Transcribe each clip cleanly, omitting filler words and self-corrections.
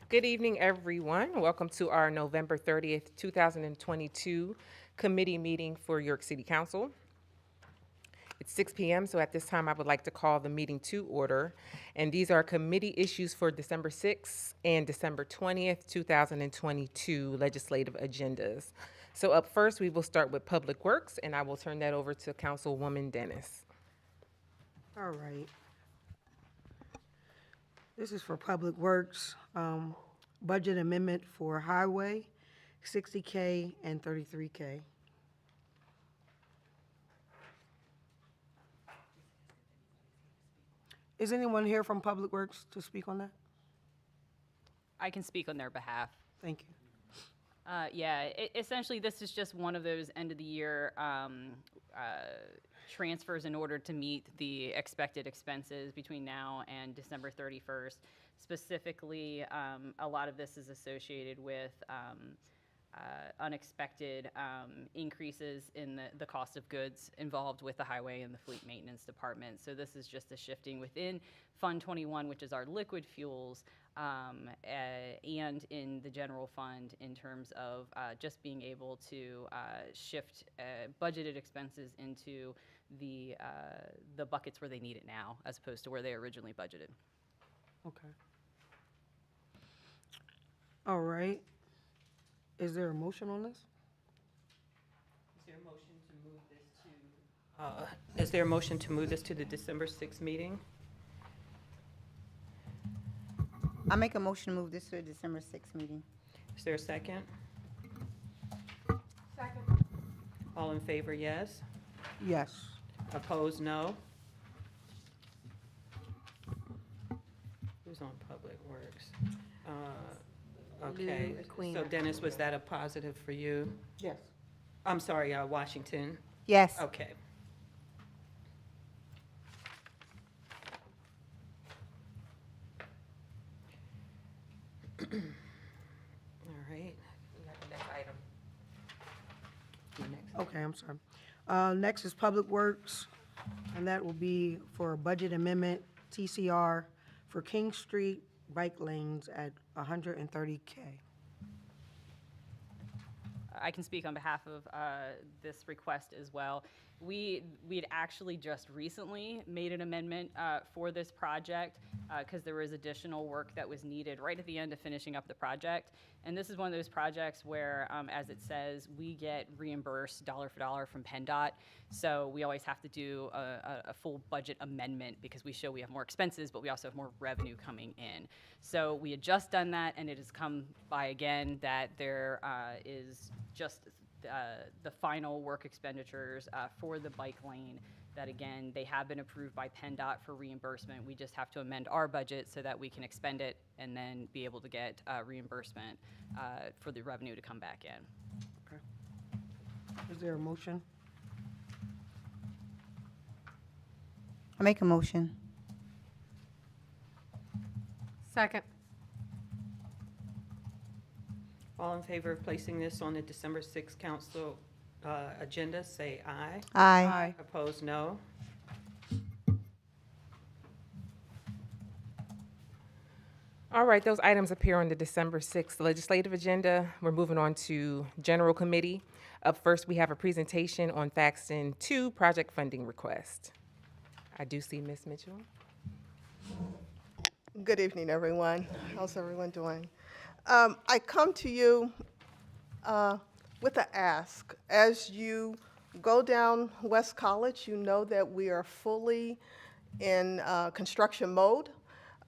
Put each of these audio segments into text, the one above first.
Good evening, everyone. Welcome to our November 30th, 2022 committee meeting for York City Council. It's 6 p.m., so at this time, I would like to call the meeting to order. And these are committee issues for December 6th and December 20th, 2022 legislative agendas. So up first, we will start with Public Works, and I will turn that over to Councilwoman Dennis. All right. This is for Public Works, budget amendment for highway, 60K and 33K. Is anyone here from Public Works to speak on that? I can speak on their behalf. Thank you. Essentially, this is just one of those end-of-the-year transfers in order to meet the expected expenses between now and December 31st. Specifically, a lot of this is associated with unexpected increases in the cost of goods involved with the highway and the fleet maintenance department. So this is just a shifting within Fund 21, which is our liquid fuels, and in the general fund in terms of just being able to shift budgeted expenses into the buckets where they need it now, as opposed to where they originally budgeted. Okay. All right. Is there a motion on this? Is there a motion to move this to? Is there a motion to move this to the December 6th meeting? I make a motion to move this to a December 6th meeting. Is there a second? Second. All in favor, yes. Yes. Opposed, no. Who's on Public Works? Okay, so Dennis, was that a positive for you? Yes. I'm sorry, Washington? Yes. Okay. All right. We got the next item. Okay, I'm sorry. Next is Public Works, and that will be for a budget amendment, TCR, for King Street bike lanes at 130K. I can speak on behalf of this request as well. We'd actually just recently made an amendment for this project because there was additional work that was needed right at the end of finishing up the project. And this is one of those projects where, as it says, we get reimbursed dollar for dollar from PennDOT. So we always have to do a full budget amendment because we show we have more expenses, but we also have more revenue coming in. So we had just done that, and it has come by again that there is just the final work expenditures for the bike lane that, again, they have been approved by PennDOT for reimbursement. We just have to amend our budget so that we can expend it and then be able to get reimbursement for the revenue to come back in. Okay. Is there a motion? I make a motion. Second. All in favor of placing this on the December 6th council agenda, say aye. Aye. Opposed, no. All right, those items appear on the December 6th legislative agenda. We're moving on to general committee. Up first, we have a presentation on Faxton 2 project funding request. I do see Ms. Mitchell. Good evening, everyone. How's everyone doing? I come to you with an ask. As you go down West College, you know that we are fully in construction mode.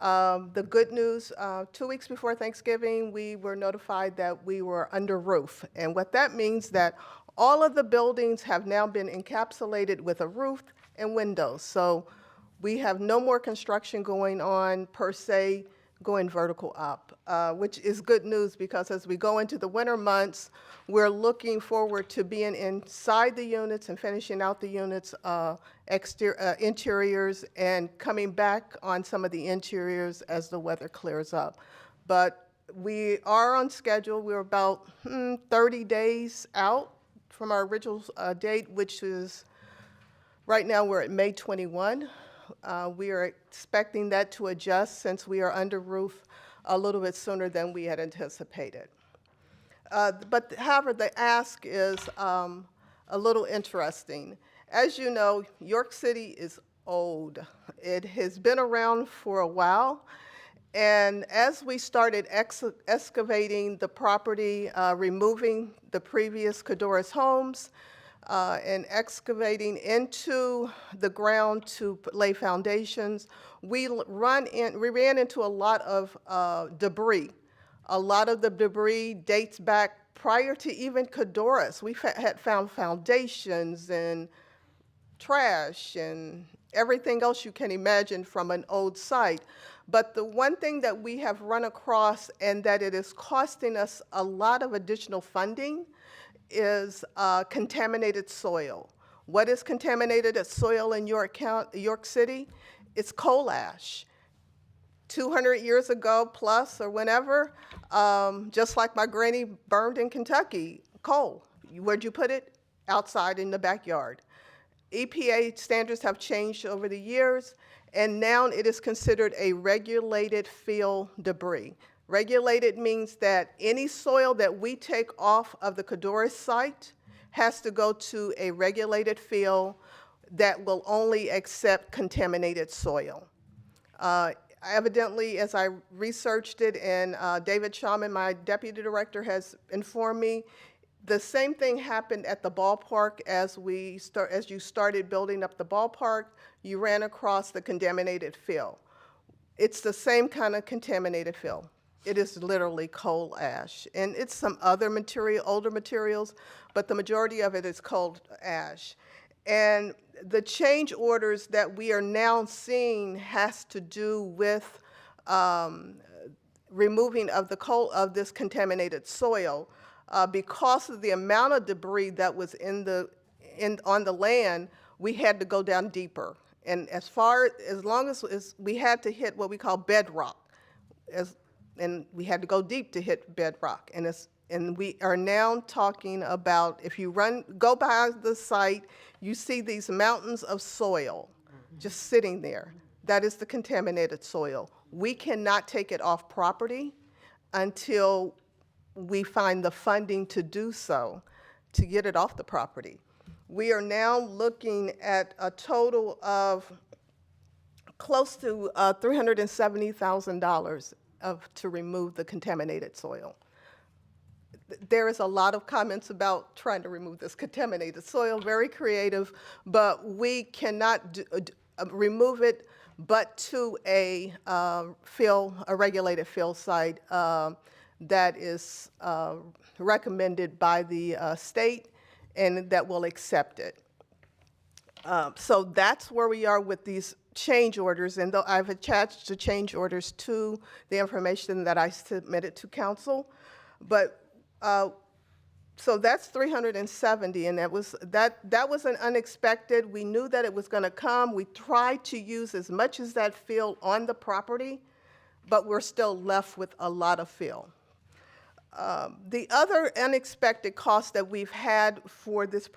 The good news, 2 weeks before Thanksgiving, we were notified that we were under roof. And what that means that all of the buildings have now been encapsulated with a roof and windows. So we have no more construction going on per se, going vertical up, which is good news because as we go into the winter months, we're looking forward to being inside the units and finishing out the units, interiors, and coming back on some of the interiors as the weather clears up. But we are on schedule. We're about 30 days out from our original date, which is right now we're at May 21. We are expecting that to adjust since we are under roof a little bit sooner than we had anticipated. But however, the ask is a little interesting. As you know, York City is old. It has been around for a while. And as we started excavating the property, removing the previous Cadorus homes, and excavating into the ground to lay foundations, we ran into a lot of debris. A lot of the debris dates back prior to even Cadorus. We had found foundations and trash and everything else you can imagine from an old site. But the one thing that we have run across, and that it is costing us a lot of additional funding, is contaminated soil. What is contaminated soil in York City? It's coal ash. 200 years ago plus or whenever, just like my granny burned in Kentucky, coal. Where'd you put it? Outside in the backyard. EPA standards have changed over the years, and now it is considered a regulated fill debris. Regulated means that any soil that we take off of the Cadorus site has to go to a regulated fill that will only accept contaminated soil. Evidently, as I researched it, and David Shaman, my deputy director, has informed me, the same thing happened at the ballpark as you started building up the ballpark. You ran across the contaminated fill. It's the same kind of contaminated fill. It is literally coal ash, and it's some other material, older materials, but the majority of it is coal ash. And the change orders that we are now seeing has to do with removing of the coal of this contaminated soil. Because of the amount of debris that was on the land, we had to go down deeper. And as long as we had to hit what we call bedrock, and we had to go deep to hit bedrock. And we are now talking about, if you go by the site, you see these mountains of soil just sitting there. That is the contaminated soil. We cannot take it off property until we find the funding to do so, to get it off the property. We are now looking at a total of close to $370,000 to remove the contaminated soil. There is a lot of comments about trying to remove this contaminated soil, very creative, but we cannot remove it but to a regulated fill site that is recommended by the state and that will accept it. So that's where we are with these change orders, and though I've attached the change orders to the information that I submitted to council. But so that's 370, and that was an unexpected. We knew that it was going to come. We tried to use as much as that fill on the property, but we're still left with a lot of fill. The other unexpected cost that we've had for this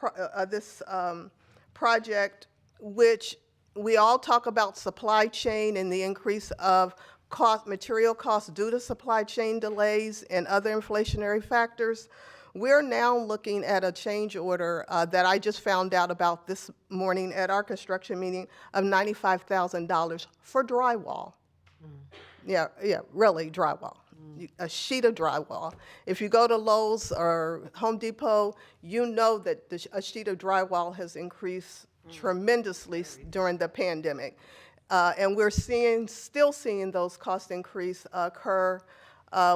project, which we all talk about supply chain and the increase of material costs due to supply chain delays and other inflationary factors. We're now looking at a change order that I just found out about this morning at our construction meeting of $95,000 for drywall. Yeah, really drywall. A sheet of drywall. If you go to Lowe's or Home Depot, you know that a sheet of drywall has increased tremendously during the pandemic. And we're still seeing those cost increase occur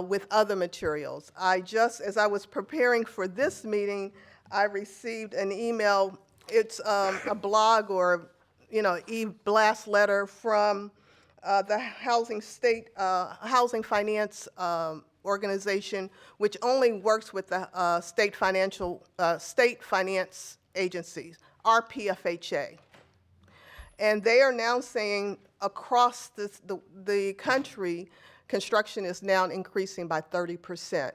with other materials. As I was preparing for this meeting, I received an email. It's a blog or, e-blast letter from the Housing Finance Organization, which only works with the state finance agencies, RPFHA. And they are now saying across the country, construction is now increasing by 30%.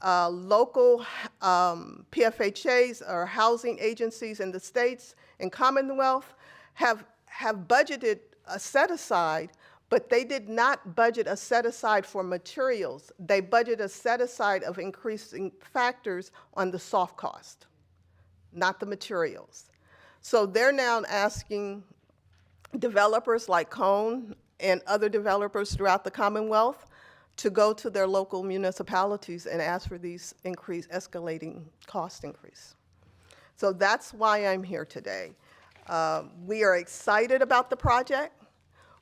Local PFHAs or housing agencies in the states and Commonwealth have budgeted a set aside, but they did not budget a set-aside for materials. They budgeted a set-aside of increasing factors on the soft cost, not the materials. So they're now asking developers like Cone and other developers throughout the Commonwealth to go to their local municipalities and ask for these escalating cost increase. So that's why I'm here today. We are excited about the project.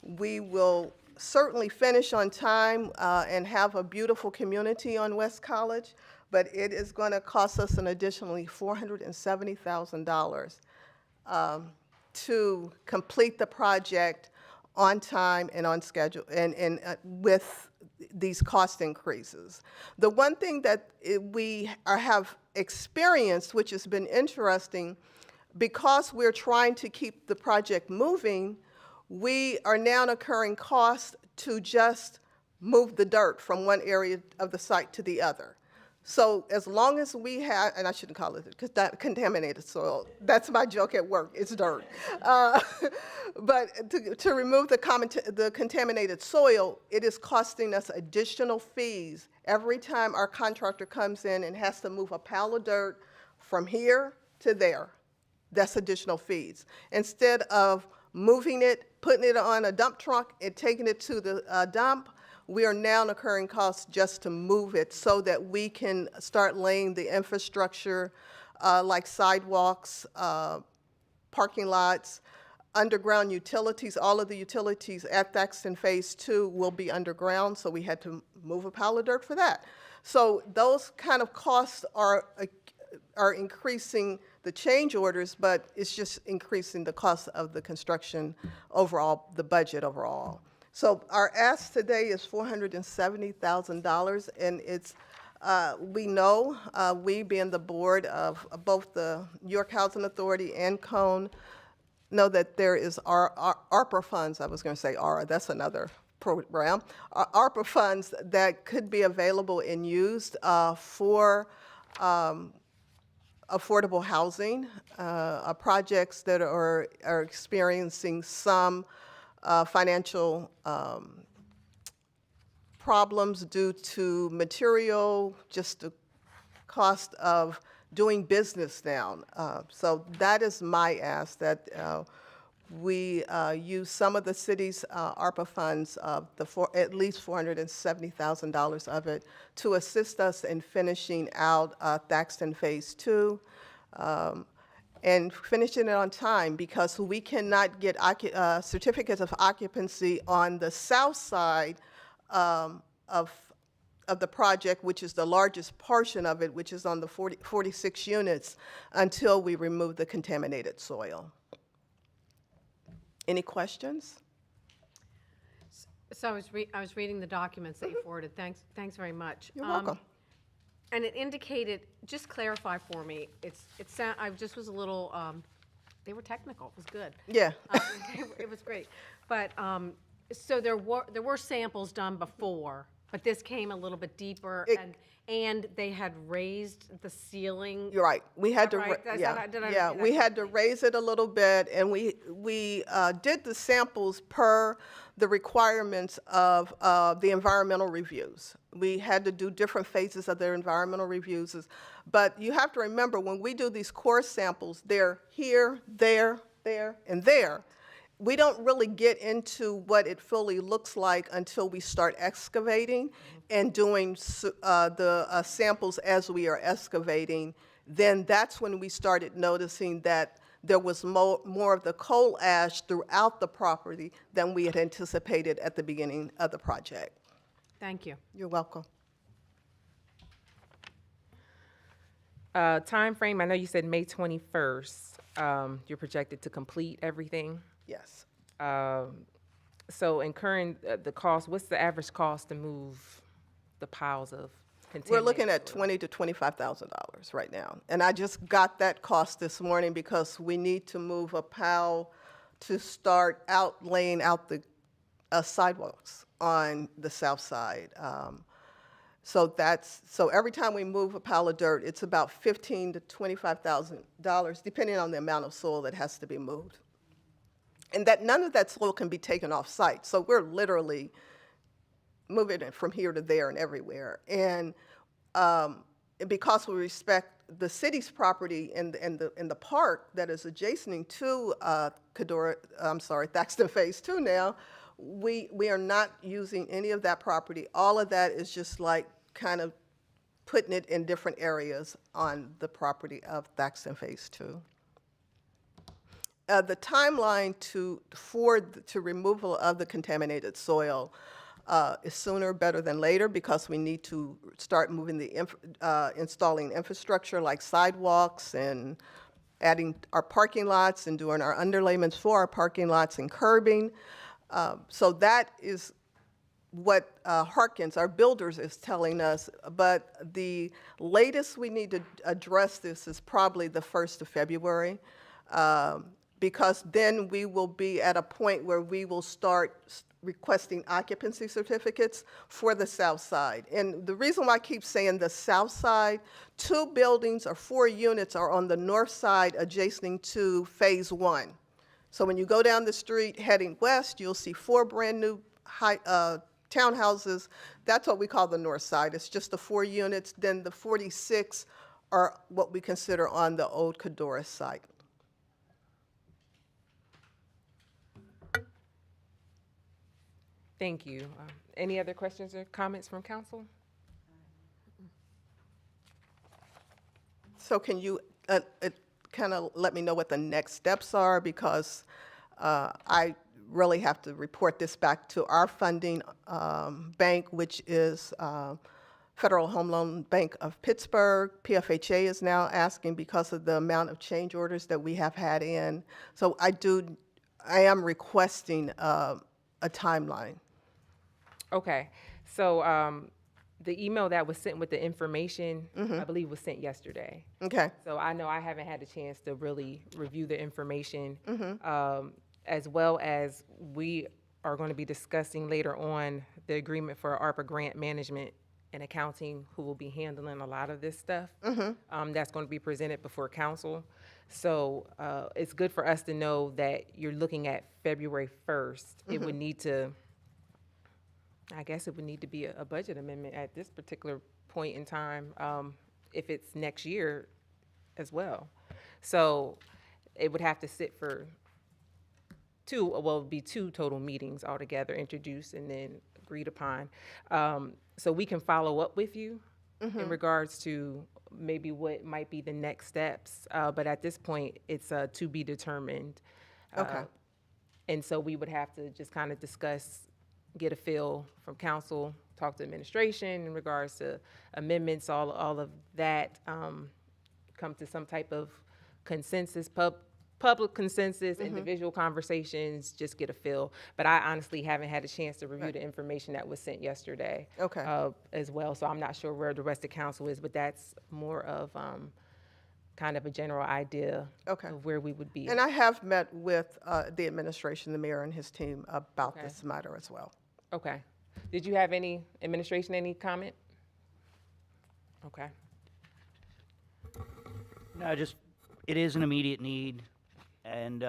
We will certainly finish on time and have a beautiful community on West College, but it is going to cost us an additionally $470,000 to complete the project on time and on schedule, and with these cost increases. The one thing that we have experienced, which has been interesting, because we're trying to keep the project moving, we are now incurring costs to just move the dirt from one area of the site to the other. So as long as we have, and I shouldn't call it contaminated soil, that's my joke at work, it's dirt. But to remove the contaminated soil, it is costing us additional fees every time our contractor comes in and has to move a pile of dirt from here to there. That's additional fees. Instead of moving it, putting it on a dump truck and taking it to the dump, we are now incurring costs just to move it so that we can start laying the infrastructure like sidewalks, parking lots, underground utilities. All of the utilities at Thaxton Phase 2 will be underground, so we had to move a pile of dirt for that. So those kind of costs are increasing the change orders, but it's just increasing the cost of the construction overall, the budget overall. So our ask today is $470,000, and it's, we know, we being the board of both the York Housing Authority and Cone, know that there is ARPA funds, I was going to say ARA, that's another program, ARPA funds that could be available and used for affordable housing, projects that are experiencing some financial problems due to material, just the cost of doing business now. So that is my ask, that we use some of the city's ARPA funds, at least $470,000 of it, to assist us in finishing out Thaxton Phase 2. And finishing it on time, because we cannot get certificates of occupancy on the south side of the project, which is the largest portion of it, which is on the 46 units, until we remove the contaminated soil. Any questions? So I was reading the documents that you forwarded. Thanks very much. You're welcome. And it indicated, just clarify for me, I just was a little, they were technical, it was good. Yeah. It was great. But, so there were samples done before, but this came a little bit deeper, and they had raised the ceiling. You're right. We had to, right? Did I yeah, read that we had to raise it a little bit, and we did the samples per the requirements of the environmental reviews. We had to do different phases of their environmental reviews, but you have to remember, when we do these core samples, they're here, there, and there. We don't really get into what it fully looks like until we start excavating and doing the samples as we are excavating. Then that's when we started noticing that there was more of the coal ash throughout the property than we had anticipated at the beginning of the project. Thank you. You're welcome. Time frame, I know you said May 21st, you're projected to complete everything. Yes. So incurring the cost, what's the average cost to move the piles of contaminated We're looking at soil? $20,000 to $25,000 right now. And I just got that cost this morning because we need to move a pile to start laying out the sidewalks on the south side. So every time we move a pile of dirt, it's about $15,000 to $25,000, depending on the amount of soil that has to be moved. and that none of that soil can be taken off-site. So we're literally moving it from here to there and everywhere. And because we respect the city's property and the park that is adjacent to Thaxton Phase 2 now, we are not using any of that property. All of that is just like kind of putting it in different areas on the property of Thaxton Phase 2. The timeline to removal of the contaminated soil is sooner better than later, because we need to start moving installing infrastructure like sidewalks and adding our parking lots and doing our underlayments for our parking lots and curbing. So that is what Harkins, our builders, is telling us. But the latest we need to address this is probably the 1st of February. Because then we will be at a point where we will start requesting occupancy certificates for the south side. And the reason why I keep saying the south side, 2 buildings or 4 units are on the north side adjacent to Phase 1. So when you go down the street heading west, you'll see 4 brand-new townhouses. That's what we call the north side. It's just the 4 units. Then the 46 are what we consider on the old Cadorus site. Thank you. Any other questions or comments from council? So can you kind of let me know what the next steps are? Because I really have to report this back to our funding bank, which is Federal Home Loan Bank of Pittsburgh. PFHA is now asking because of the amount of change orders that we have had in. So I am requesting a timeline. Okay, so the email that was sent with the information, I believe, was sent yesterday. Okay. So I know I haven't had a chance to really review the information, as well as we are going to be discussing later on the agreement for ARPA grant management and accounting, who will be handling a lot of this stuff. That's going to be presented before council. So it's good for us to know that you're looking at February 1st. It would need to, I guess it would need to be a budget amendment at this particular point in time, if it's next year as well. So it would have to sit for it would be 2 total meetings altogether, introduced and then agreed upon. So we can follow up with you in regards to maybe what might be the next steps. But at this point, it's to be determined. Okay. And so we would have to just kind of discuss, get a feel from council, talk to administration in regards to amendments, all of that, come to some type of consensus, public consensus, individual conversations, just get a feel. But I honestly haven't had a chance to review the information that was sent yesterday. Okay. As well, so I'm not sure where the rest of council is, but that's more of kind of a general idea Okay. of where we would be. And I have met with the administration, the mayor and his team about Okay. this matter as well. Okay. Did you have any administration, comment? Okay. No, it is an immediate need, and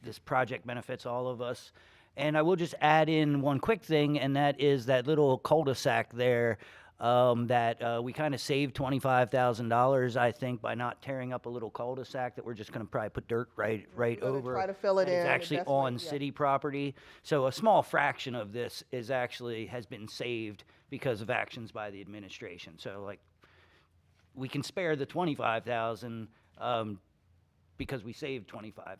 this project benefits all of us. And I will just add in one quick thing, and that is that little cul-de-sac there that we kind of saved $25,000, I think, by not tearing up a little cul-de-sac that we're just going to probably put dirt right gonna over. try to fill it And it's in, actually that's on right, yeah. city property. So a small fraction of this has been saved because of actions by the administration. So like, we can spare the $25,000 because we saved $25,000.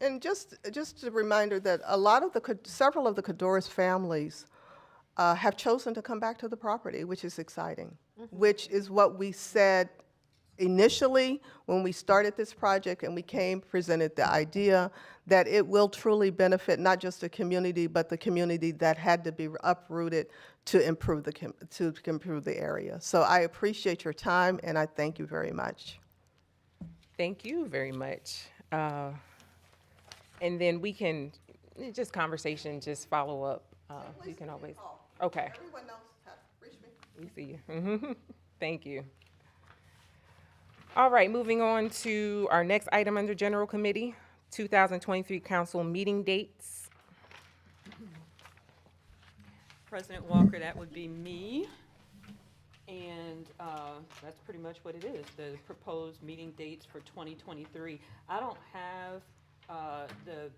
And just a reminder that several of the Cadorus families have chosen to come back to the property, which is exciting, which is what we said initially when we started this project and we presented the idea that it will truly benefit not just the community, but the community that had to be uprooted to improve the area. So I appreciate your time and I thank you very much. Thank you very much. And then we can, just conversation, just follow up. You can always, okay, Everyone knows how to reach me. we see you. Thank you. All right, moving on to our next item under general committee, 2023 council meeting dates. President Walker, that would be me. And that's pretty much what it is, the proposed meeting dates for 2023. I don't have the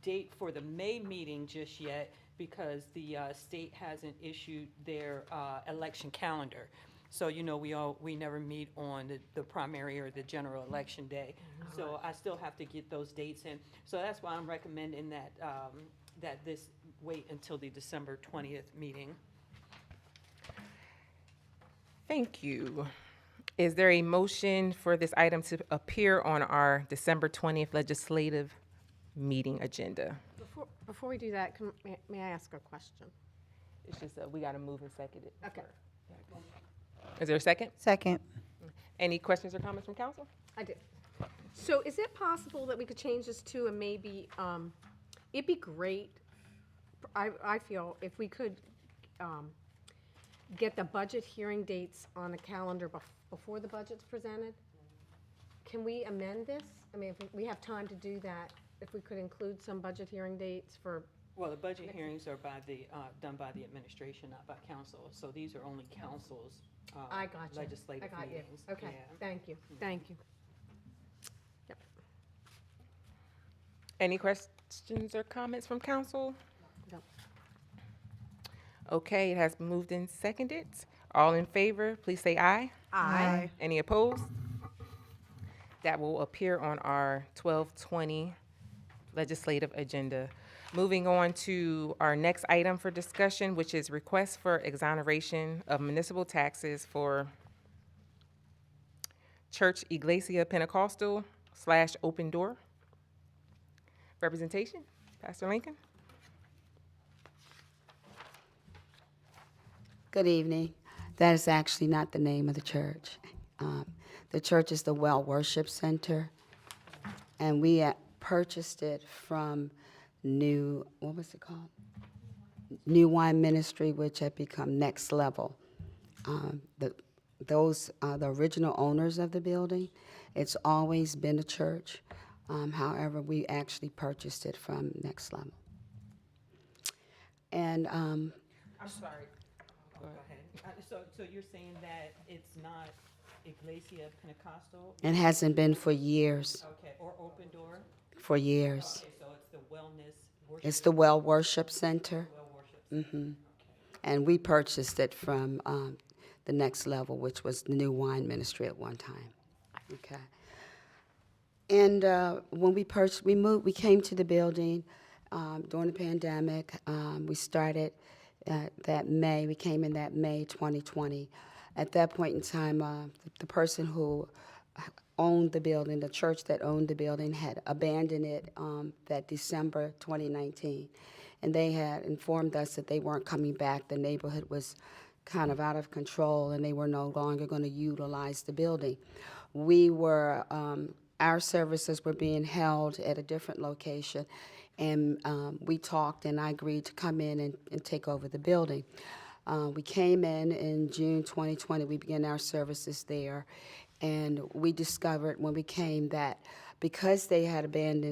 date for the May meeting just yet because the state hasn't issued their election calendar. So, you know, we never meet on the primary or the general election day. So I still have to get those dates in. So that's why I'm recommending that, that this wait until the December 20th meeting. Thank you. Is there a motion for this item to appear on our December 20th legislative meeting agenda? Before we do that, may I ask a question? It's just, we gotta move and second it. Okay. Is there a second? Second. Any questions or comments from council? I did. So is it possible that we could change this to a maybe, it'd be great, I feel, if we could get the budget hearing dates on the calendar before the budget's presented? Can we amend this? I mean, if we have time to do that, if we could include some budget hearing dates for, Well, the budget hearings are done by the administration, not by council. So these are only council's I got you. legislative I got you. meetings. Okay, Yeah. thank you, thank you. Yep. Any questions or comments from council? No. Okay, it has moved and seconded. All in favor, please say aye. Aye. Any opposed? That will appear on our 12/20 legislative agenda. Moving on to our next item for discussion, which is request for exoneration of municipal taxes for Church Iglesia Pentecostal / Open Door. Representation, Pastor Lincoln. Good evening. That is actually not the name of the church. The church is the Well Worship Center, and we purchased it from what was it called? New Wine Ministry, which had become Next Level. Those are the original owners of the building. It's always been a church. However, we actually purchased it from Next Level. And I'm sorry. Go ahead. So you're saying that it's not Iglesia Pentecostal? it hasn't been for years, Okay, or Open Door? for years. Okay, so it's the Wellness Worship. It's the Well Worship Center. Well Worship. Hmm. And we purchased it from the Next Level, which was the New Wine Ministry at one time. Okay. And when we purchased, we came to the building during the pandemic. We started that May. We came in that May 2020. At that point in time, the person who owned the building, the church that owned the building, had abandoned it that December 2019. And they had informed us that they weren't coming back. The neighborhood was kind of out of control, and they were no longer going to utilize the building. Our services were being held at a different location, and we talked, and I agreed to come in and take over the building. We came in June 2020. We began our services there, and we discovered when we came that because they had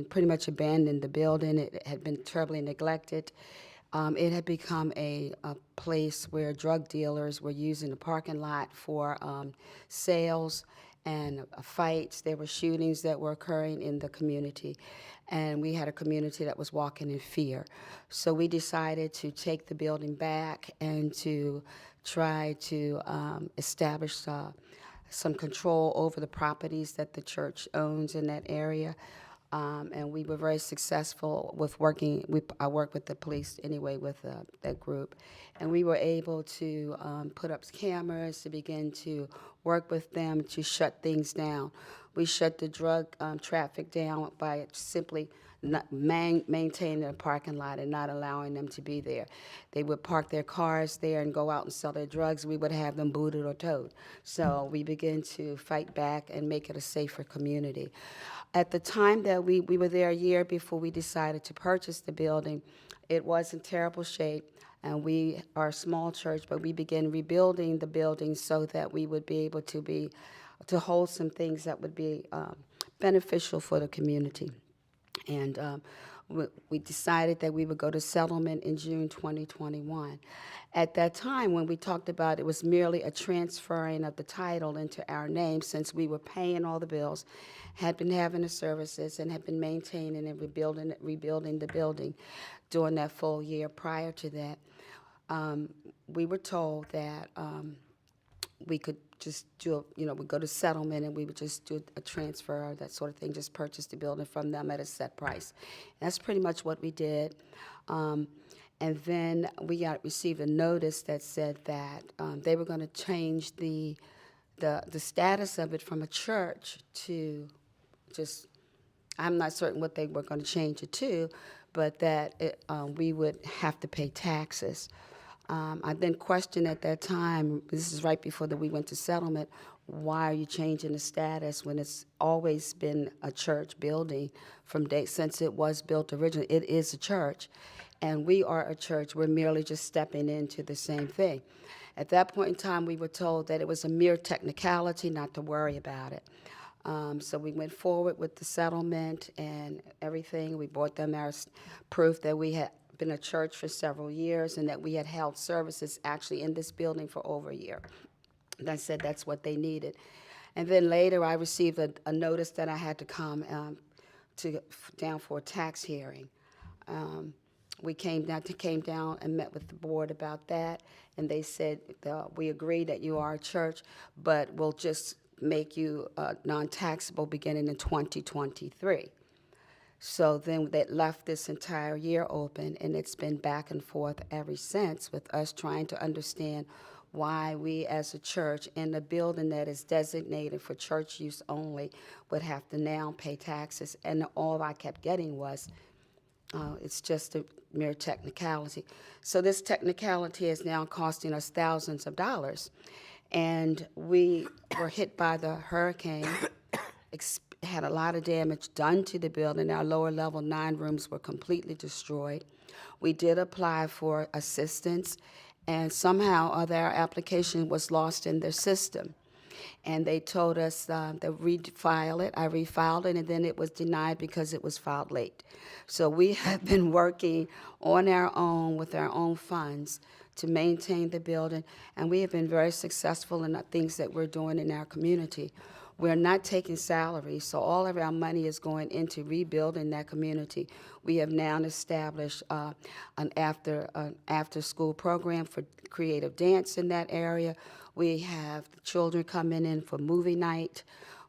pretty much abandoned the building, it had been terribly neglected. It had become a place where drug dealers were using the parking lot for sales and fights. There were shootings that were occurring in the community, and we had a community that was walking in fear. So we decided to take the building back and to try to establish some control over the properties that the church owns in that area. And we were very successful with working. I worked with the police anyway with that group, and we were able to put up cameras to begin to work with them to shut things down. We shut the drug traffic down by simply not maintaining the parking lot and not allowing them to be there. They would park their cars there and go out and sell their drugs. We would have them booted or towed. So we began to fight back and make it a safer community. At the time that we were there a year before we decided to purchase the building, it was in terrible shape. And we are a small church, but we began rebuilding the building so that we would be able to hold some things that would be beneficial for the community. And we decided that we would go to settlement in June 2021. At that time, when we talked about it, was merely a transferring of the title into our name, since we were paying all the bills, had been having the services, and had been maintaining and rebuilding the building during that full year. Prior to that, we were told that we could just do, we go to settlement and we would just do a transfer, that sort of thing, just purchase the building from them at a set price. That's pretty much what we did. And then we received a notice that said that they were going to change the status of it from a church to just, I'm not certain what they were going to change it to, but that we would have to pay taxes. I then questioned at that time, this is right before we went to settlement, why are you changing the status when it's always been a church building since it was built originally? It is a church, and we are a church. We're merely just stepping into the same thing. At that point in time, we were told that it was a mere technicality, not to worry about it. So we went forward with the settlement and everything. We brought them our proof that we had been a church for several years and that we had held services actually in this building for over a year. And I said that's what they needed. And then later I received a notice that I had to come down for a tax hearing. We came down and met with the board about that, and they said, we agree that you are a church, but we'll just make you non-taxable beginning in 2023. So then they left this entire year open, and it's been back and forth ever since with us trying to understand why we as a church in a building that is designated for church use only would have to now pay taxes. And all I kept getting was, it's just a mere technicality. So this technicality is now costing us thousands of dollars. And we were hit by the hurricane, had a lot of damage done to the building. Our lower level 9 rooms were completely destroyed. We did apply for assistance, and somehow our application was lost in their system. And they told us to refile it. I refiled it, and then it was denied because it was filed late. So we have been working on our own with our own funds to maintain the building, and we have been very successful in the things that we're doing in our community. We're not taking salaries, so all of our money is going into rebuilding that community. We have now established an after-school program for creative dance in that area. We have children coming in for movie night.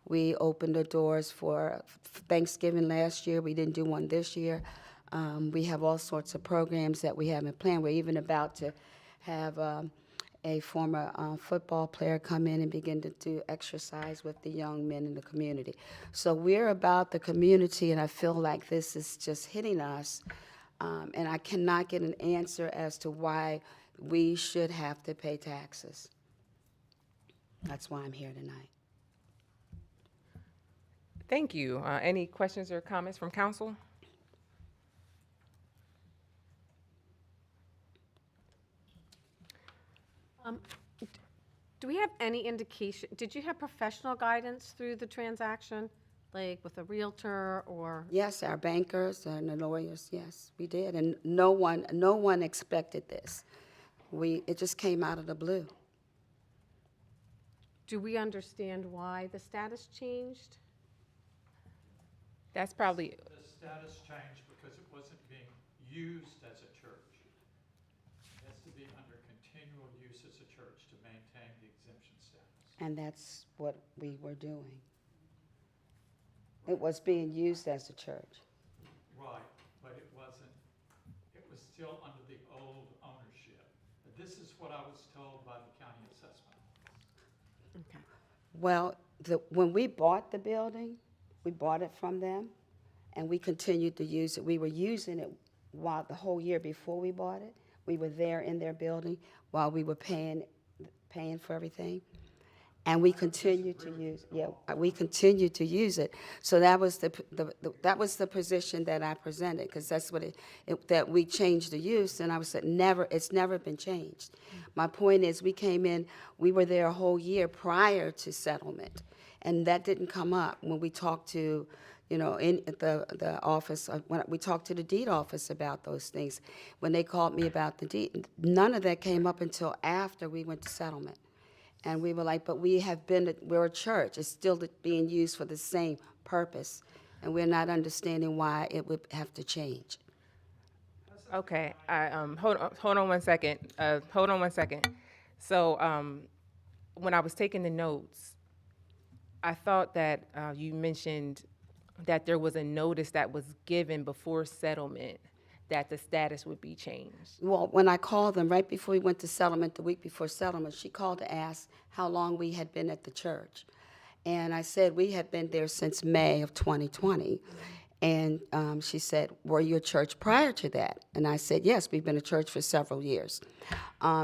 We opened the doors for Thanksgiving last year. We didn't do one this year. We have all sorts of programs that we haven't planned. We're even about to have a former football player come in and begin to do exercise with the young men in the community. So we're about the community, and I feel like this is just hitting us, and I cannot get an answer as to why we should have to pay taxes. That's why I'm here tonight. Thank you. Any questions or comments from council? Do we have any indication, did you have professional guidance through the transaction, like with a realtor or? Yes, our bankers and the lawyers, yes, we did. And no one expected this. It just came out of the blue. Do we understand why the status changed? That's probably, The status changed because it wasn't being used as a church. It has to be under continual use as a church to maintain the exemption status. And that's what we were doing. It was being used as a church. Right, but it wasn't, it was still under the old ownership. This is what I was told by the county assessment office. Okay. Well, when we bought the building, we bought it from them, and we continued to use it. We were using it while the whole year before we bought it. We were there in their building while we were paying for everything. And we continued to use, we continued to use it. So that was that was the position that I presented, because that's what that we changed the use, and I was said it's never been changed. My point is, we came in, we were there a whole year prior to settlement, and that didn't come up when we talked to, you know, in at the office, when we talked to the deed office about those things. When they called me about the deed, none of that came up until after we went to settlement. And we were like, but we're a church. It's still being used for the same purpose. And we're not understanding why it would have to change. Okay, hold on 1 second. Hold on 1 second. So, when I was taking the notes, I thought that you mentioned that there was a notice that was given before settlement that the status would be changed. Well, when I called them right before we went to settlement, the week before settlement, she called to ask how long we had been at the church. And I said we had been there since May of 2020. And she said, were you a church prior to that? And I said, yes, we've been a church for several years.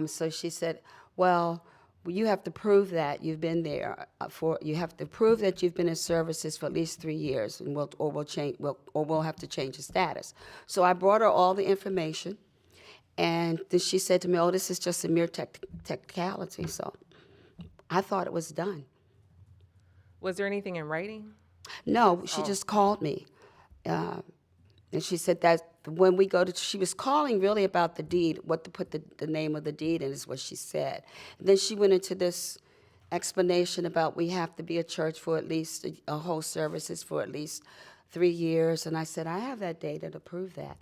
So she said, well, you have to prove that you've been there you have to prove that you've been in services for at least 3 years, and we'll have to change the status. So I brought her all the information, and then she said to me, oh, this is just a mere technicality. So I thought it was done. Was there anything in writing? No, she just called me. And she said that when we go to, she was calling really about the deed, what to put the name of the deed in is what she said. And then she went into this explanation about we have to be a church for at least, a whole services for at least 3 years. And I said, I have that data to prove that.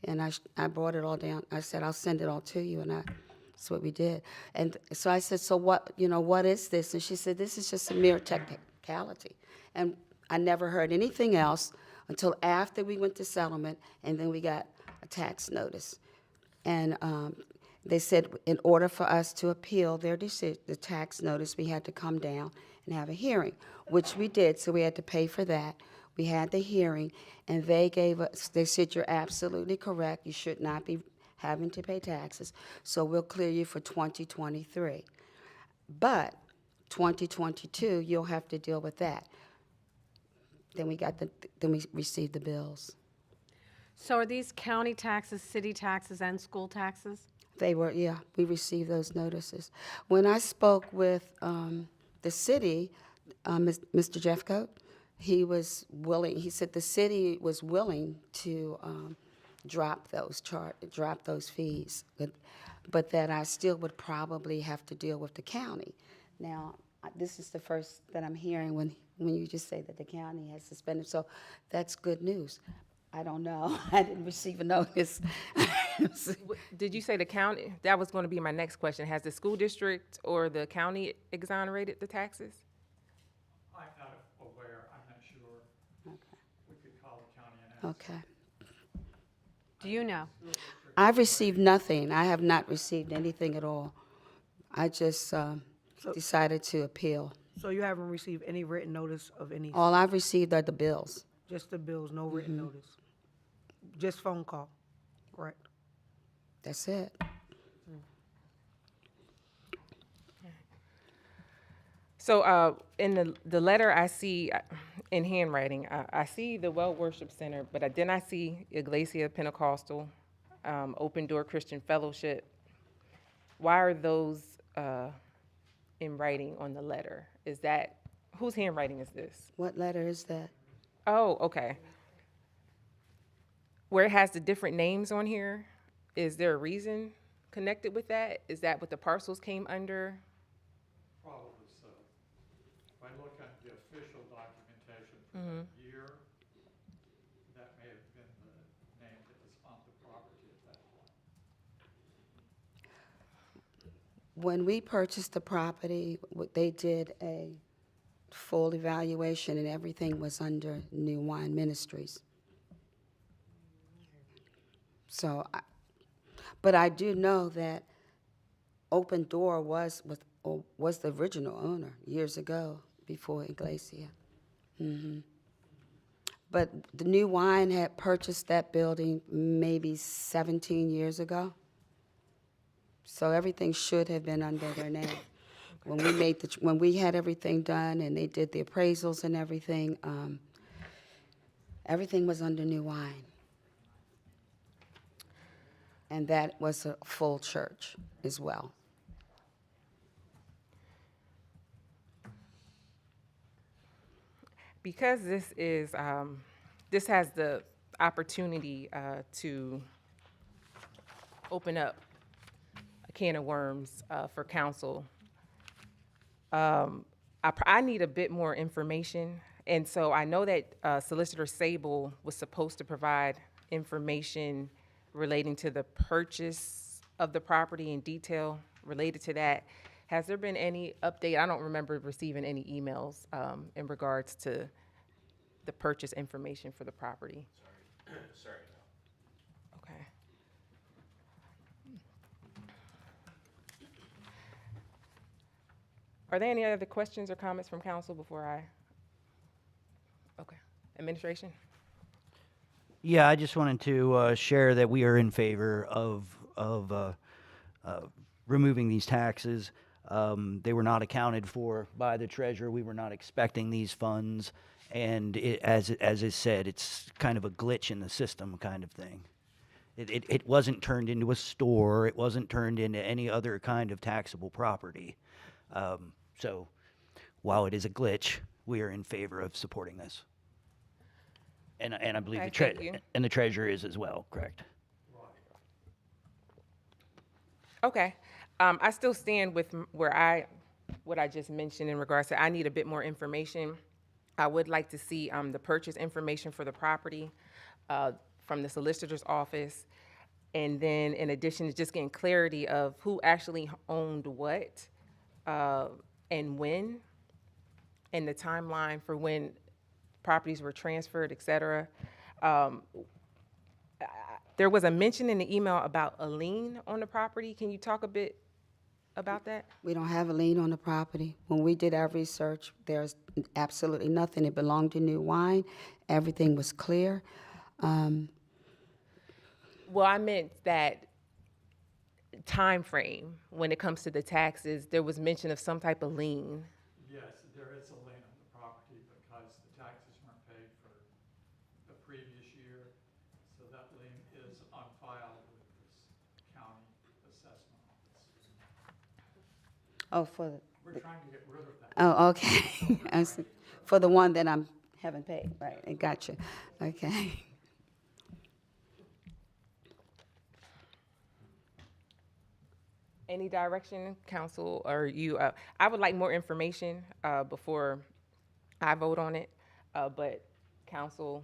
And I brought it all down. I said, I'll send it all to you. And that's what we did. And so I said, so what is this? And she said, this is just a mere technicality. And I never heard anything else until after we went to settlement, and then we got a tax notice. And they said in order for us to appeal their decision, the tax notice, we had to come down and have a hearing, which we did, so we had to pay for that. We had the hearing, and they said, you're absolutely correct, you should not be having to pay taxes, so we'll clear you for 2023. But 2022, you'll have to deal with that. Then we received the bills. So are these county taxes, city taxes, and school taxes? They were, yeah, we received those notices. When I spoke with the city, Mr. Jeffcoat, he said the city was willing to drop those fees, but that I still would probably have to deal with the county. Now, this is the first that I'm hearing when you just say that the county has suspended, so that's good news. I don't know. I didn't receive a notice. Did you say the county? That was going to be my next question. Has the school district or the county exonerated the taxes? I'm not aware, I'm not sure. We could call the county and ask. Okay. Do you know? I've received nothing. I have not received anything at all. I just decided to appeal. So you haven't received any written notice of any, All I've received are the bills. just the bills, no written notice? Just phone call, correct? That's it. So in the letter I see in handwriting, I see the Well Worship Center, but then I see Iglesia Pentecostal, Open Door Christian Fellowship. Why are those in writing on the letter? Is that, whose handwriting is this? What letter is that? Oh, okay. Where it has the different names on here, is there a reason connected with that? Is that what the parcels came under? Probably so. If I look at the official documentation for the year, that may have been the name that was on the property at that point. When we purchased the property, they did a full evaluation and everything was under New Wine Ministries. So, but I do know that Open Door was the original owner years ago, before Iglesia. But the New Wine had purchased that building maybe 17 years ago. So everything should have been under their name. When we had everything done and they did the appraisals and everything, everything was under New Wine. And that was a full church as well. Because this is this has the opportunity to open up a can of worms for council. I need a bit more information, and so I know that Solicitor Sable was supposed to provide information relating to the purchase of the property in detail related to that. Has there been any update? I don't remember receiving any emails in regards to the purchase information for the property. Sorry, no. Okay. Are there any other questions or comments from council before I? Okay. Administration? Yeah, I just wanted to share that we are in favor of removing these taxes. They were not accounted for by the treasurer. We were not expecting these funds, and as is said, it's kind of a glitch in the system kind of thing. It wasn't turned into a store. It wasn't turned into any other kind of taxable property. So, while it is a glitch, we are in favor of supporting this. And I believe Okay, thank you. the treasurer is as well, correct? Okay. I still stand with what I just mentioned in regards to I need a bit more information. I would like to see the purchase information for the property from the solicitor's office. And then in addition to just getting clarity of who actually owned what and when, and the timeline for when properties were transferred, et cetera. There was a mention in the email about a lien on the property. Can you talk a bit about that? We don't have a lien on the property. When we did our research, there's absolutely nothing. It belonged to New Wine. Everything was clear. Well, I meant that time frame when it comes to the taxes. There was mention of some type of lien. Yes, there is a lien on the property because the taxes weren't paid for the previous year. So that lien is on file with this county assessment office. Oh, for the, We're trying to get rid of that. oh, okay. I see. For the one that haven't paid, right, I got you. Okay. Any direction, council, or you? I would like more information before I vote on it. But council,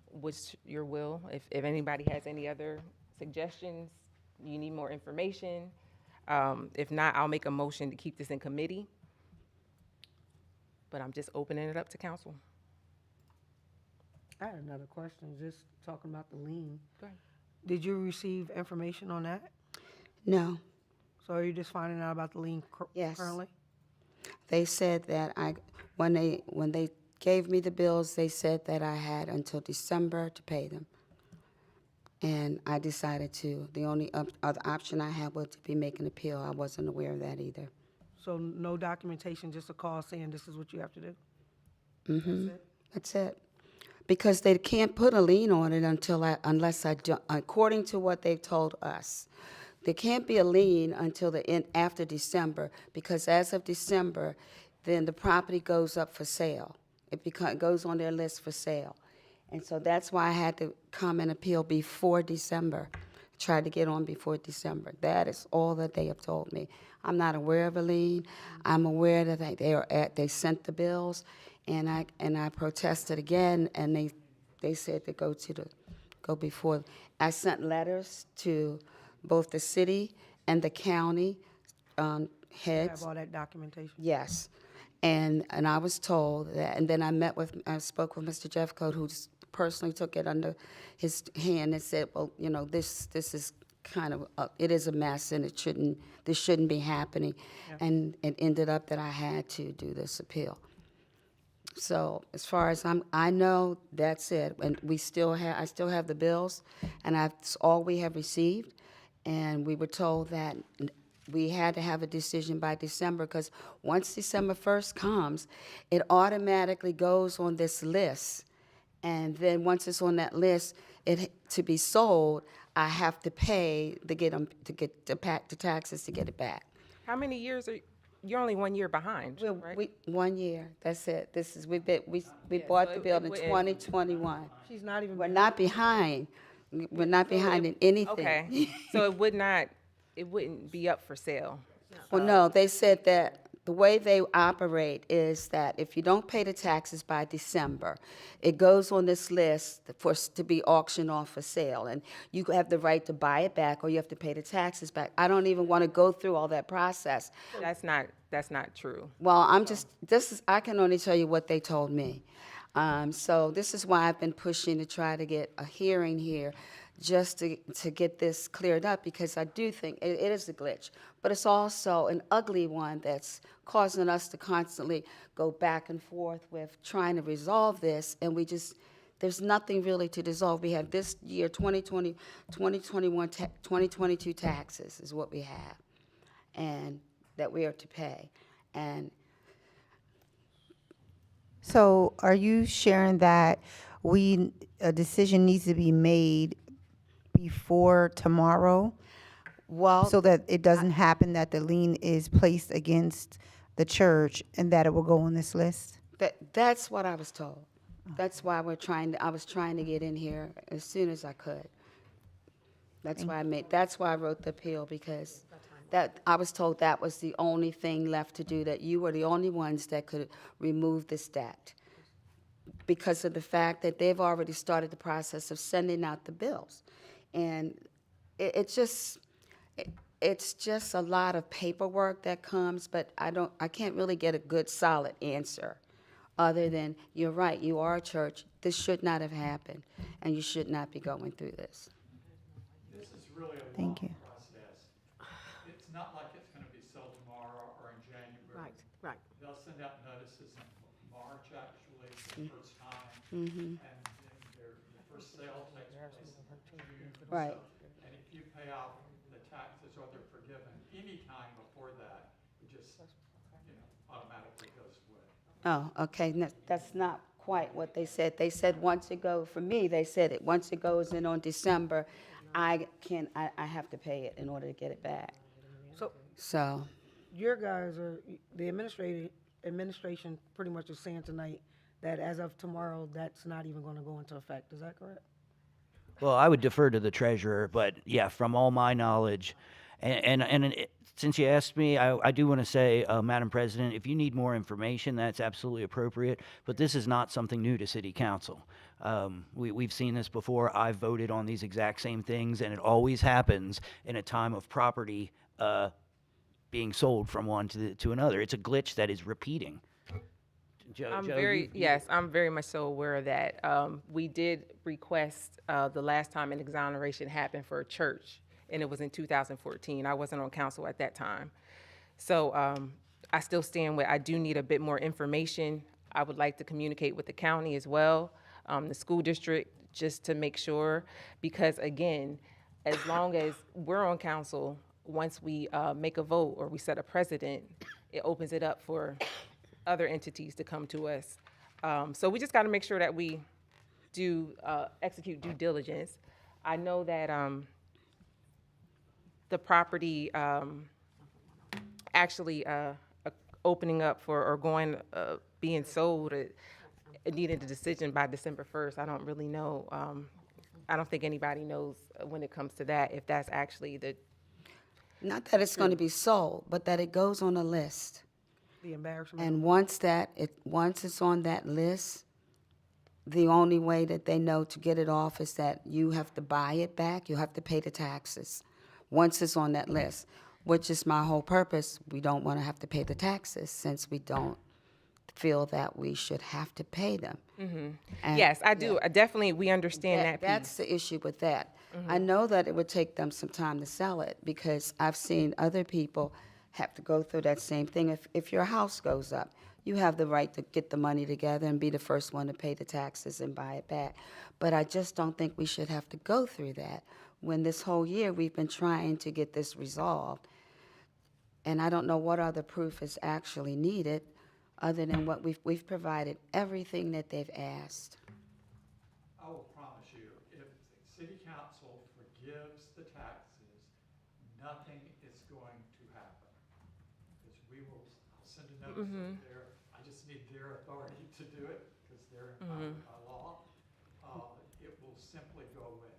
what's your will? If anybody has any other suggestions, you need more information. If not, I'll make a motion to keep this in committee. But I'm just opening it up to council. I had another question, just talking about the lien. Go ahead. Did you receive information on that? No. So are you just finding out about the lien Yes. currently? They said that when they gave me the bills, they said that I had until December to pay them. And I decided the only other option I had was to be making an appeal. I wasn't aware of that either. So no documentation, just a call saying this is what you have to do? That's it? That's it. Because they can't put a lien on it unless I do, according to what they've told us. There can't be a lien until the end, after December, because as of December, then the property goes up for sale. It goes on their list for sale. And so that's why I had to come and appeal before December, try to get on before December. That is all that they have told me. I'm not aware of a lien. I'm aware that they sent the bills, and I protested again, and they said to go before. I sent letters to both the city and the county You heads. have all that documentation? Yes. And I was told that, and then I spoke with Mr. Jeffcoat, who personally took it under his hand and said, well, this is kind of, it is a mess, and this shouldn't be happening. And it ended up that I had to do this appeal. So as far as I know, that's it. And I still have the bills, and that's all we have received. And we were told that we had to have a decision by December, because once December 1st comes, it automatically goes on this list. And then once it's on that list, to be sold, I have to pay to get the taxes to get it back. How many years are you're only 1 year behind, We're, right? we, 1 year, that's it. This is, we Yeah, bought so the it building wouldn't- 2021. She's not even. We're not behind. We're not behind in anything. Okay, so it wouldn't be up for sale. Well, no, they said that the way they operate is that if you don't pay the taxes by December, it goes on this list to be auctioned off for sale, and you have the right to buy it back, or you have to pay the taxes back. I don't even want to go through all that process. That's not true. Well, I can only tell you what they told me. So this is why I've been pushing to try to get a hearing here, just to get this cleared up, because I do think it is a glitch. But it's also an ugly one that's causing us to constantly go back and forth with trying to resolve this, and there's nothing really to resolve. We have this year, 2020, 2021, 2022 taxes is what we have, and that we are to pay. And So are you sharing that a decision needs to be made before tomorrow? well, So that it doesn't happen that the lien is placed against the church and that it will go on this list? that's what I was told. That's why I was trying to get in here as soon as I could. That's why I wrote the appeal, because I was told that was the only thing left to do, that you were the only ones that could remove this debt, because of the fact that they've already started the process of sending out the bills. And it's just a lot of paperwork that comes, but I can't really get a good solid answer, other than, you're right, you are a church, this should not have happened, and you should not be going through this. This is really a long Thank you. process. It's not like it's gonna be sold tomorrow or in January. Right. They'll send out notices in March, actually, for the first time. Mm-hmm. And then the first sale takes place in June. Right. And if you pay out the taxes or they're forgiven any time before that, it just, automatically goes away. Oh, okay, that's not quite what they said. They said for me, they said once it goes in on December, I have to pay it in order to get it back. So, Your guys the administration pretty much is saying tonight that as of tomorrow, that's not even gonna go into effect. Is that correct? Well, I would defer to the treasurer, but yeah, from all my knowledge, since you asked me, I do want to say, Madam President, if you need more information, that's absolutely appropriate, but this is not something new to City Council. We've seen this before. I've voted on these exact same things, and it always happens in a time of property being sold from one to another. It's a glitch that is repeating. I'm Joe, I'm very much so aware of that. We did request the last time an exoneration happened for a church, and it was in 2014. I wasn't on council at that time. So I still stand with, I do need a bit more information. I would like to communicate with the county as well, the school district, just to make sure, because again, as long as we're on council, once we make a vote or we set a precedent, it opens it up for other entities to come to us. So we just got to make sure that we do execute due diligence. I know that the property actually opening up for or going being sold, it needed a decision by December 1st. I don't really know. I don't think anybody knows when it comes to that if that's actually the. not that it's going to be sold, but that it goes on a list. The embarrassment. And once it's on that list, the only way that they know to get it off is that you have to buy it back, you have to pay the taxes, once it's on that list, which is my whole purpose. We don't want to have to pay the taxes, since we don't feel that we should have to pay them. And- Yes, I do. Definitely, we understand that piece. That's the issue with that. I know that it would take them some time to sell it, because I've seen other people have to go through that same thing. If your house goes up, you have the right to get the money together and be the first one to pay the taxes and buy it back. But I just don't think we should have to go through that, when this whole year we've been trying to get this resolved. And I don't know what other proof is actually needed, other than what we've provided everything that they've asked. I will promise you, if the city council forgives the taxes, nothing is going to happen. Because we will send a notice up there. I just need their authority to do it, because they're empowered by law. It will simply go away.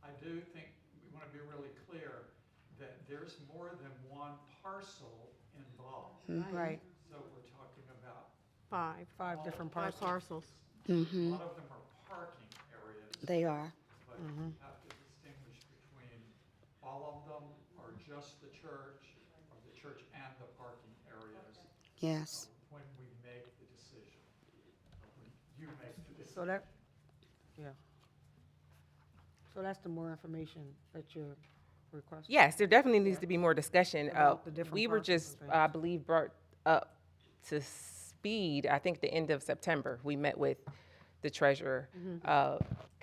I do think we want to be really clear that there's more than one parcel involved. Right. So we're talking about Five different parcels. a lot of them are parking areas. They are. But you have to distinguish between all of them, or just the church, or the church and the parking areas. Yes. When we make the decision, or when you make the decision. So that, yeah. So that's the more information that you're requesting? Yes, there definitely needs to be more discussion. About the different We were parcels just, and I believe, brought up to speed, I think, the end of September. We met with the treasurer,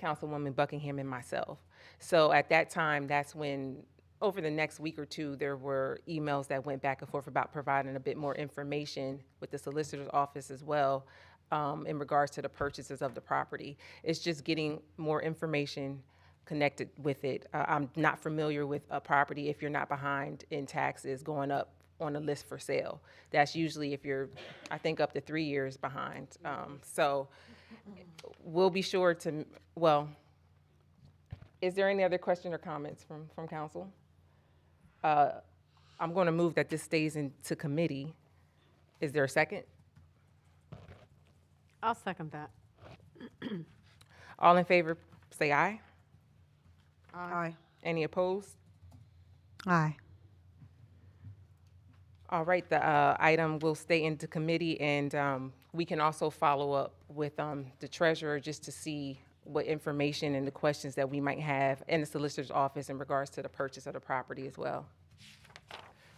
Councilwoman Buckingham, and myself. So at that time, that's when, over the next week or two, there were emails that went back and forth about providing a bit more information with the solicitor's office as well, in regards to the purchases of the property. It's just getting more information connected with it. I'm not familiar with a property, if you're not behind in taxes, going up on a list for sale. That's usually if you're, I think, up to 3 years behind. So we'll be sure to, well, is there any other question or comments from council? I'm going to move that this stays into committee. Is there a second? I'll second that. All in favor, say aye. Aye. Any opposed? Aye. All right, the item will stay into committee, and we can also follow up with the treasurer just to see what information and the questions that we might have in the solicitor's office in regards to the purchase of the property as well.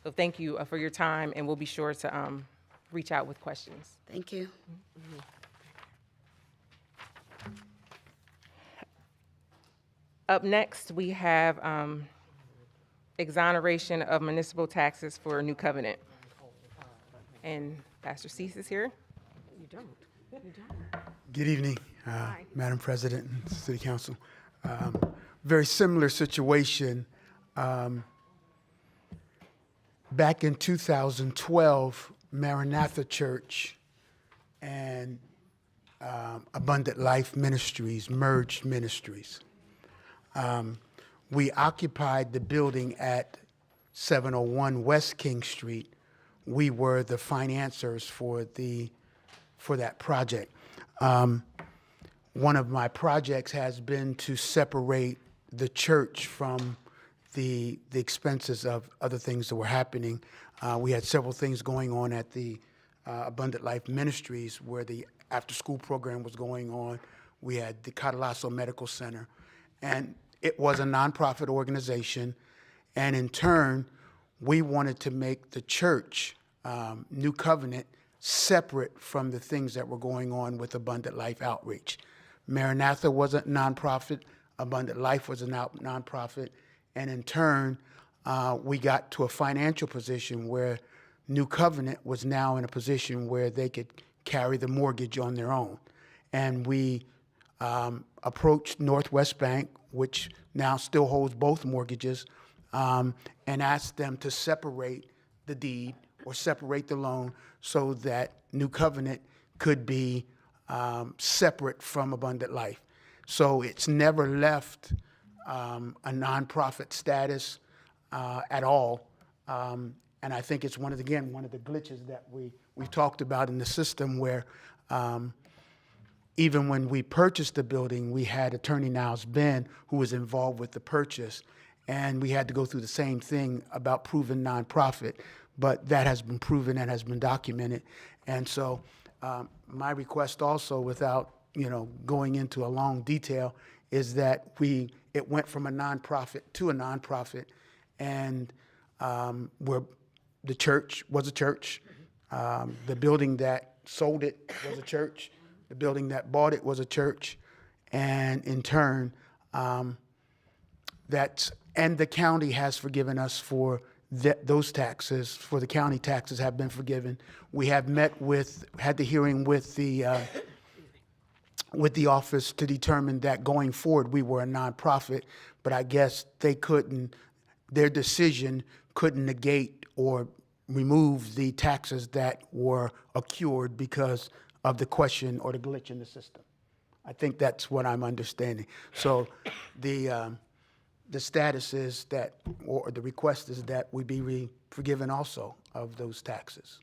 So thank you for your time, and we'll be sure to reach out with questions. Thank you. Up next, we have exoneration of municipal taxes for New Covenant. And Pastor Cease is here. You don't. You don't. Good evening, Madam President and City Council. Very similar situation. Back in 2012, Maranatha Church and Abundant Life Ministries merged ministries. We occupied the building at 701 West King Street. We were the financiers for that project. One of my projects has been to separate the church from the expenses of other things that were happening. We had several things going on at the Abundant Life Ministries where the after-school program was going on. We had the Catalasso Medical Center, and it was a nonprofit organization. And in turn, we wanted to make the church, New Covenant, separate from the things that were going on with Abundant Life Outreach. Maranatha was a nonprofit, Abundant Life was a nonprofit, and in turn, we got to a financial position where New Covenant was now in a position where they could carry the mortgage on their own. And we approached Northwest Bank, which now still holds both mortgages, and asked them to separate the deed or separate the loan so that New Covenant could be separate from Abundant Life. So it's never left a nonprofit status at all. And I think it's one of the glitches that we've talked about in the system where even when we purchased the building, we had Attorney Niles Ben, who was involved with the purchase, and we had to go through the same thing about proven nonprofit, but that has been proven and has been documented. And so my request also, without going into a long detail, is that it went from a nonprofit to a nonprofit, and where the church was a church, the building that sold it was a church, the building that bought it was a church, and in turn, and the county has forgiven us for those taxes, for the county taxes have been forgiven. We have had the hearing with the office to determine that going forward, we were a nonprofit, but I guess their decision couldn't negate or remove the taxes that were accrued because of the question or the glitch in the system. I think that's what I'm understanding. So the status is that, or the request is that we be forgiven also of those taxes.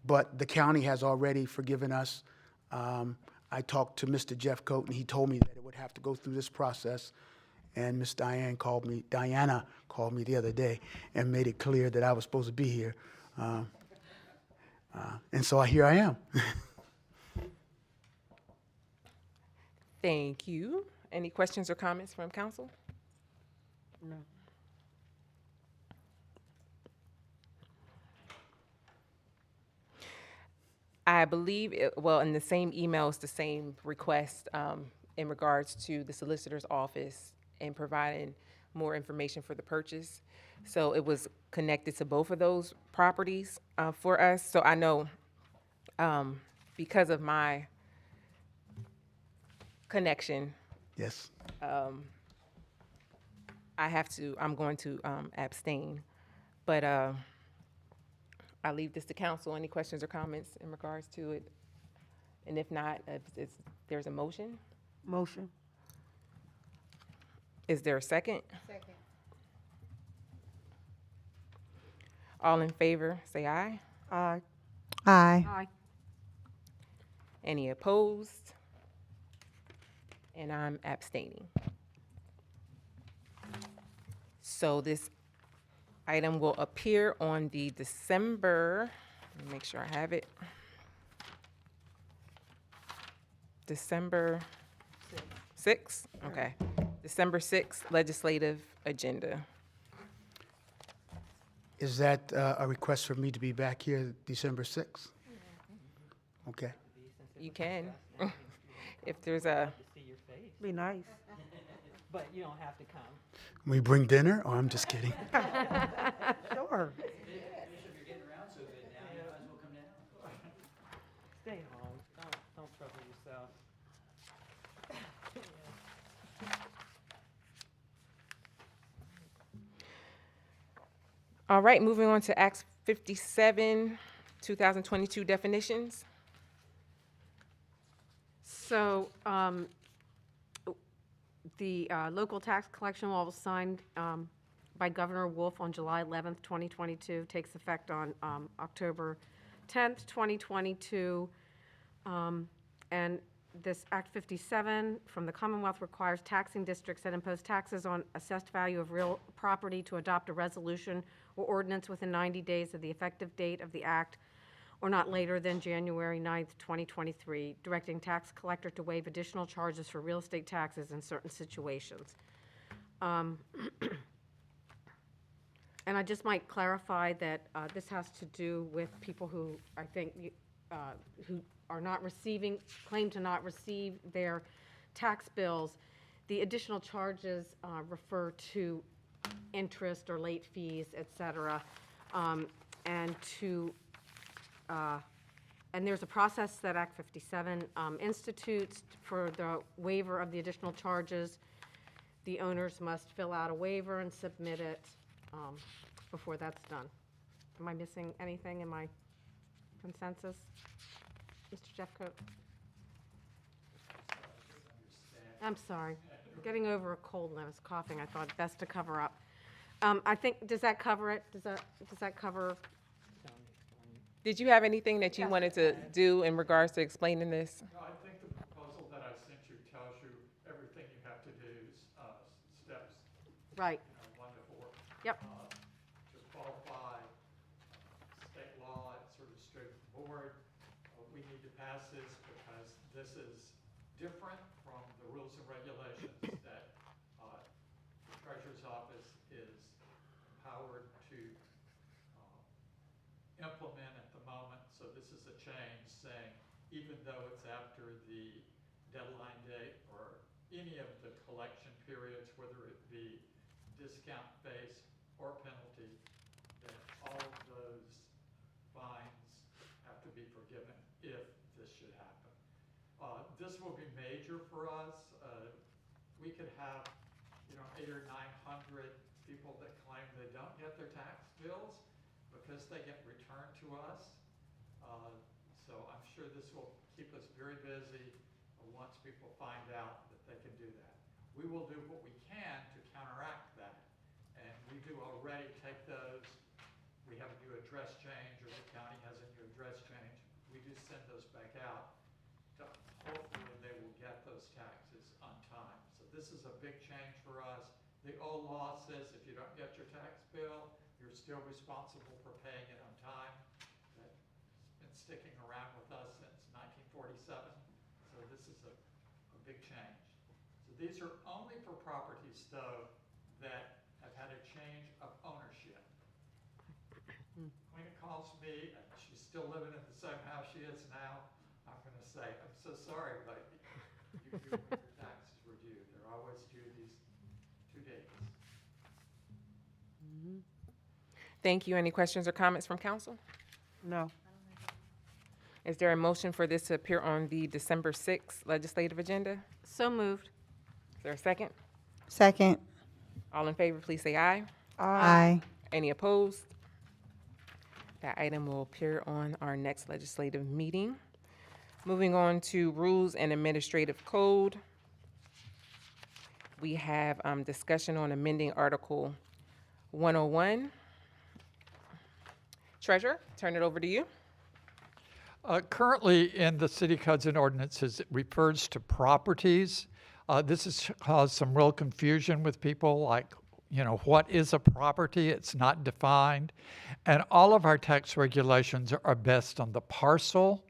But the county has already forgiven us. I talked to Mr. Jeff Coat, and he told me that it would have to go through this process. And Miss Diana called me the other day and made it clear that I was supposed to be here. And so here I am. Thank you. Any questions or comments from council? No. I believe, well, in the same email, it's the same request in regards to the solicitor's office and providing more information for the purchase. So it was connected to both of those properties for us. So I know because of my connection, Yes. I'm going to abstain. But I leave this to council. Any questions or comments in regards to it? And if not, if there's a motion. Motion. Is there a second? Second. All in favor, say aye. Aye. Aye. Aye. Any opposed? And I'm abstaining. So this item will appear on the December, let me make sure I have it. December 6th? Okay. December 6th legislative agenda. Is that a request for me to be back here December 6th? Okay. You can. If there's a, See your face, Be nice. but you don't have to come. We bring dinner? Oh, I'm just kidding. Sure. Stay home. Don't trouble yourself. all right, moving on to Act 57, 2022 definitions. So, the local tax collection law was signed by Governor Wolf on July 11th, 2022, takes effect on October 10th, 2022. And this Act 57 from the Commonwealth requires taxing districts that impose taxes on assessed value of real property to adopt a resolution or ordinance within 90 days of the effective date of the act, or not later than January 9th, 2023, directing tax collector to waive additional charges for real estate taxes in certain situations. And I just might clarify that this has to do with people who, I think, who are not receiving, claim to not receive their tax bills. The additional charges refer to interest or late fees, et cetera, and to and there's a process that Act 57 institutes for the waiver of the additional charges. The owners must fill out a waiver and submit it before that's done. Am I missing anything in my consensus? Mr. Jeffcoat? I'm sorry. Getting over a cold and I was coughing. I thought best to cover up. I think, does that cover it? Does that cover? Did you have anything that you wanted to do in regards to explaining this? No, I think the proposal that I sent you tells you everything you have to do, steps, Right. 1 to 4. Yep. To qualify, state law, it's sort of straightforward. We need to pass this because this is different from the rules and regulations that the Treasurer's Office is empowered to implement at the moment. So this is a change saying, even though it's after the deadline date or any of the collection periods, whether it be discount base or penalty, that all of those fines have to be forgiven if this should happen. This will be major for us. We could have, 800 or 900 people that claim they don't get their tax bills, but because they get returned to us. So I'm sure this will keep us very busy once people find out that they can do that. We will do what we can to counteract that. And we do already take those. We have a new address change, or the county has a new address change. We do send those back out. Hopefully they will get those taxes on time. So this is a big change for us. The old law says if you don't get your tax bill, you're still responsible for paying it on time. That's been sticking around with us since 1947. So this is a big change. So these are only for properties, though, that have had a change of ownership. When it calls me, and she's still living in the same house she is now, I'm going to say, I'm so sorry, but you knew when your taxes were due. They're always due these 2 days. Thank you. Any questions or comments from council? No. Is there a motion for this to appear on the December 6th legislative agenda? So moved. Is there a second? Second. All in favor, please say aye. Aye. Any opposed? That item will appear on our next legislative meeting. Moving on to Rules and Administrative Code. We have discussion on amending Article 101. Treasurer, turn it over to you. Currently, in the city codes and ordinances, it refers to properties. This has caused some real confusion with people, like, what is a property? It's not defined. And all of our tax regulations are based on the parcel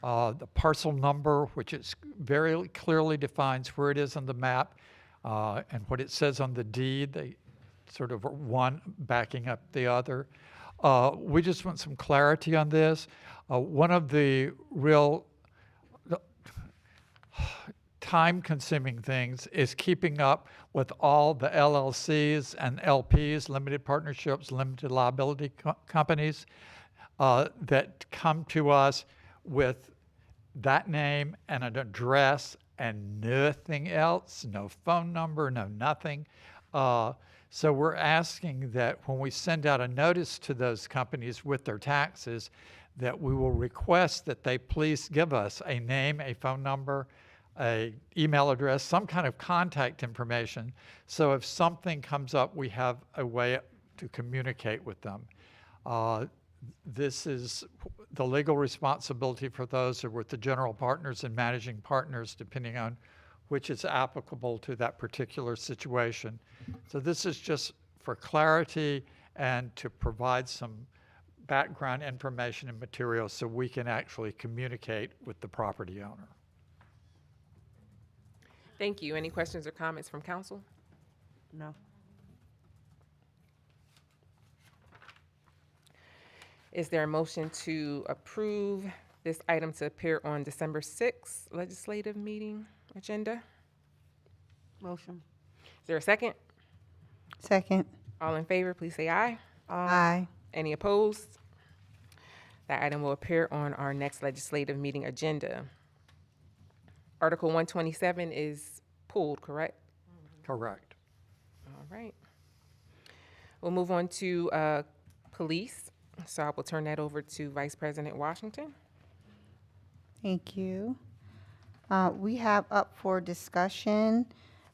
number, which is very clearly defines where it is on the map, and what it says on the deed. They sort of are one backing up the other. We just want some clarity on this. One of the real time-consuming things is keeping up with all the LLCs and LPs, limited partnerships, limited liability companies, that come to us with that name and an address and nothing else, no phone number, no nothing. So we're asking that when we send out a notice to those companies with their taxes, that we will request that they please give us a name, a phone number, a email address, some kind of contact information. So if something comes up, we have a way to communicate with them. This is the legal responsibility for those are with the general partners and managing partners, depending on which is applicable to that particular situation. So this is just for clarity and to provide some background information and materials so we can actually communicate with the property owner. Thank you. Any questions or comments from council? No. Is there a motion to approve this item to appear on December 6th legislative meeting agenda? Motion. Is there a second? Second. All in favor, please say aye. Aye. Any opposed? That item will appear on our next legislative meeting agenda. Article 127 is pulled, correct? Correct. All right. We'll move on to police. So I will turn that over to Vice President Washington. Thank you. We have up for discussion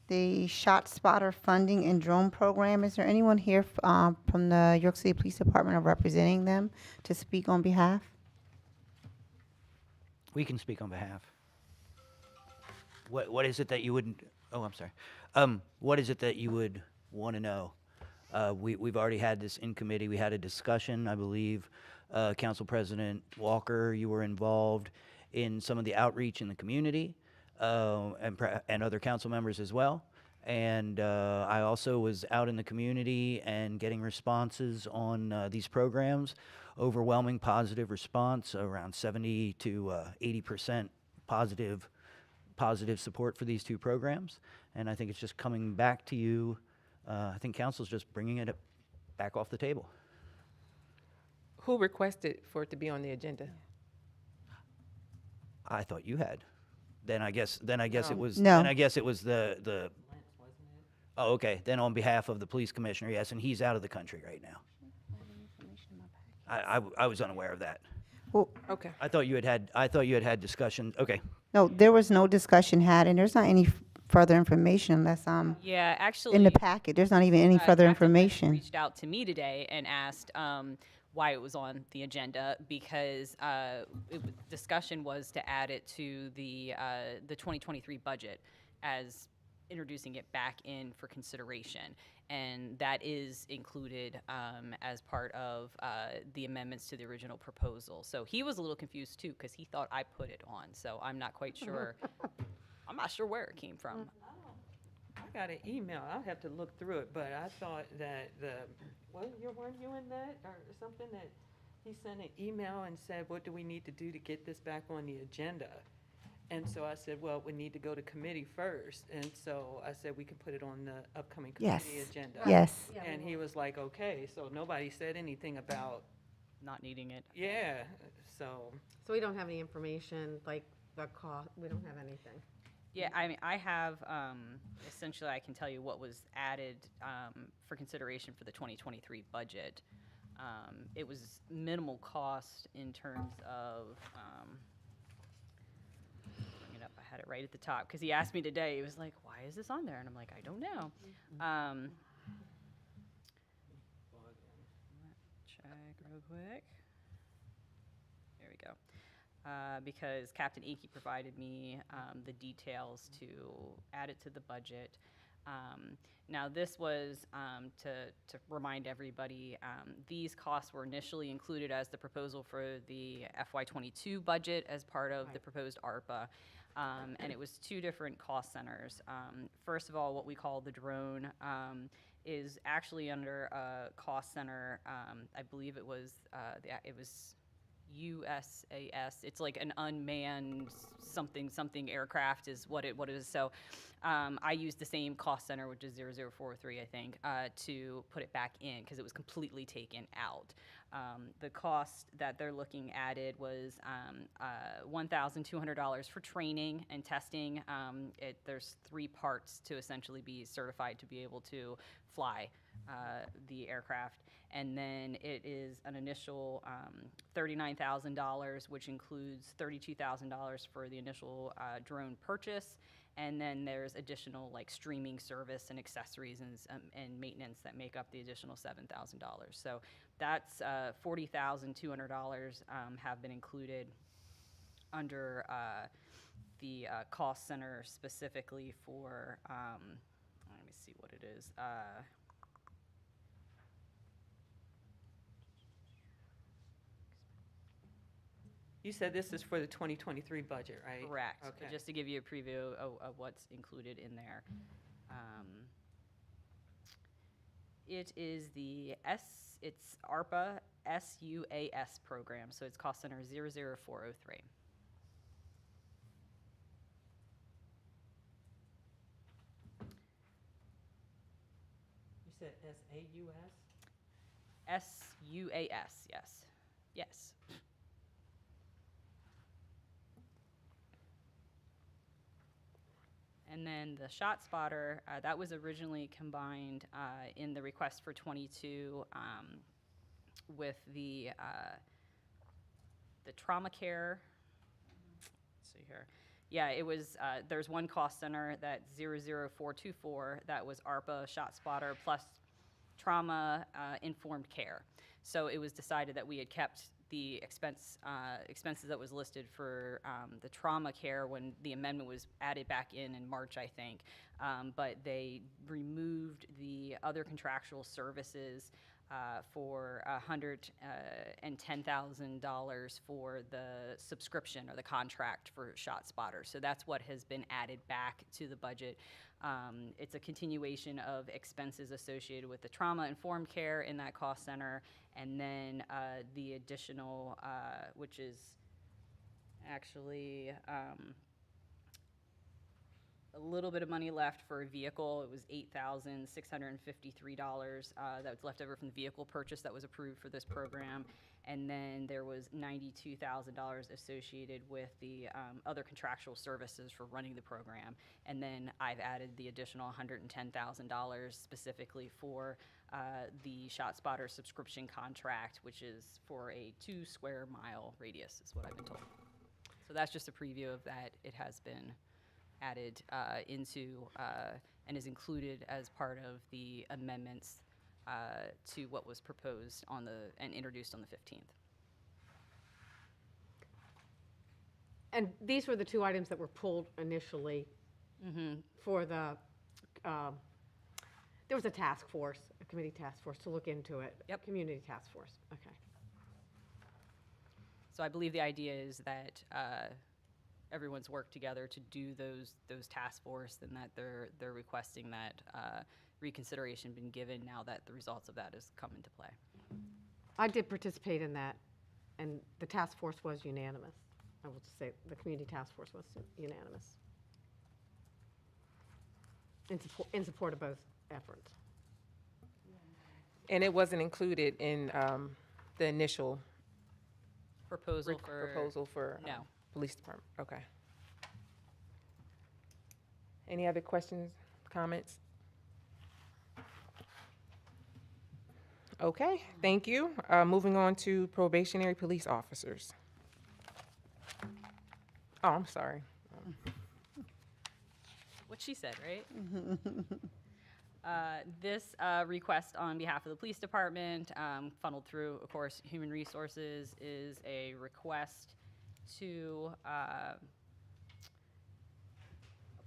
the Shot Spotter Funding and Drone Program. Is there anyone here from the York City Police Department or representing them to speak on behalf? We can speak on behalf. What is it that you would, oh, I'm sorry. What is it that you would want to know? We've already had this in committee. We had a discussion, I believe. Council President Walker, you were involved in some of the outreach in the community, and other council members as well. And I also was out in the community and getting responses on these programs. Overwhelming positive response, around 70 to 80% positive support for these two programs. And I think it's just coming back to you. I think council's just bringing it back off the table. Who requested for it to be on the agenda? I thought you had. Then I guess it was. No. Then I guess it was the. Oh, okay. Then on behalf of the police commissioner, yes, and he's out of the country right now. I was unaware of that. Well, Okay. I thought you had had discussion. Okay. no, there was no discussion had, and there's not any further information unless Yeah, actually. in the packet. There's not even any further Captain Bennett information. reached out to me today and asked why it was on the agenda because discussion was to add it to the 2023 budget as introducing it back in for consideration. And that is included as part of the amendments to the original proposal. So he was a little confused too because he thought I put it on. So I'm not quite sure. I'm not sure where it came from. I got an email, I'll have to look through it, but I thought that weren't you in that, or something, that he sent an email and said, what do we need to do to get this back on the agenda? And so I said, well, we need to go to committee first, and so I said we can put it on the upcoming Yes. committee agenda. Yes. And he was like, okay, so nobody said anything about, Not needing it. yeah, so. So we don't have any information, like the cost, we don't have anything. Yeah, I mean, I have, essentially, I can tell you what was added for consideration for the 2023 budget. It was minimal cost in terms of, bring it up, I had it right at the top, because he asked me today, he was like, why is this on there? And I'm like, I don't know. Check real quick. There we go. Because Captain Akey provided me the details to add it to the budget. Now, this was, to remind everybody, these costs were initially included as the proposal for the FY22 budget as part of the proposed ARPA. And it was two different cost centers. First of all, what we call the drone is actually under a cost center. I believe it was USAS. It's like an unmanned something aircraft is what it is. So I used the same cost center, which is 0043, I think, to put it back in because it was completely taken out. The cost that they're looking added was $1,200 for training and testing. There's 3 parts to essentially be certified to be able to fly the aircraft. And then it is an initial $39,000, which includes $32,000 for the initial drone purchase. And then there's additional like streaming service and accessories and maintenance that make up the additional $7,000. So that's $40,200 have been included under the cost center specifically for, let me see what it is. You said this is for the 2023 budget, right? Correct. Okay. Just to give you a preview of what's included in there. It is it's ARPA SUAS program, so it's cost center 00403. You said SAUS? SUAS, yes. Yes. And then the shot spotter, that was originally combined in the request for 22 with the trauma care. Let's see here. Yeah, it was, there's one cost center that 00424 that was ARPA shot spotter plus trauma informed care. So it was decided that we had kept the expenses that was listed for the trauma care when the amendment was added back in March, I think. But they removed the other contractual services for $110,000 for the subscription or the contract for shot spotter. So that's what has been added back to the budget. It's a continuation of expenses associated with the trauma-informed care in that cost center, and then the additional, which is actually a little bit of money left for a vehicle. It was $8,653 that was left over from the vehicle purchase that was approved for this program. And then there was $92,000 associated with the other contractual services for running the program. And then I've added the additional $110,000 specifically for the ShotSpotter subscription contract, which is for a 2 square mile radius, is what I've been told. So that's just a preview of that. It has been added into and is included as part of the amendments to what was proposed on and introduced on the 15th. And these were the two items that were pulled initially for the, there was a task force, a committee task force to look into it. Yep. Community task force, okay. So I believe the idea is that everyone's worked together to do those task force, and that they're requesting that reconsideration been given now that the results of that has come into play. I did participate in that, and the task force was unanimous. I will just say the community task force was unanimous in support of both efforts. And it wasn't included in the initial Proposal for proposal for no. police department? Okay. Any other questions, comments? Okay, thank you. Moving on to probationary police officers. Oh, I'm sorry. What she said, right? This request on behalf of the police department, funneled through, of course, Human Resources, is a request to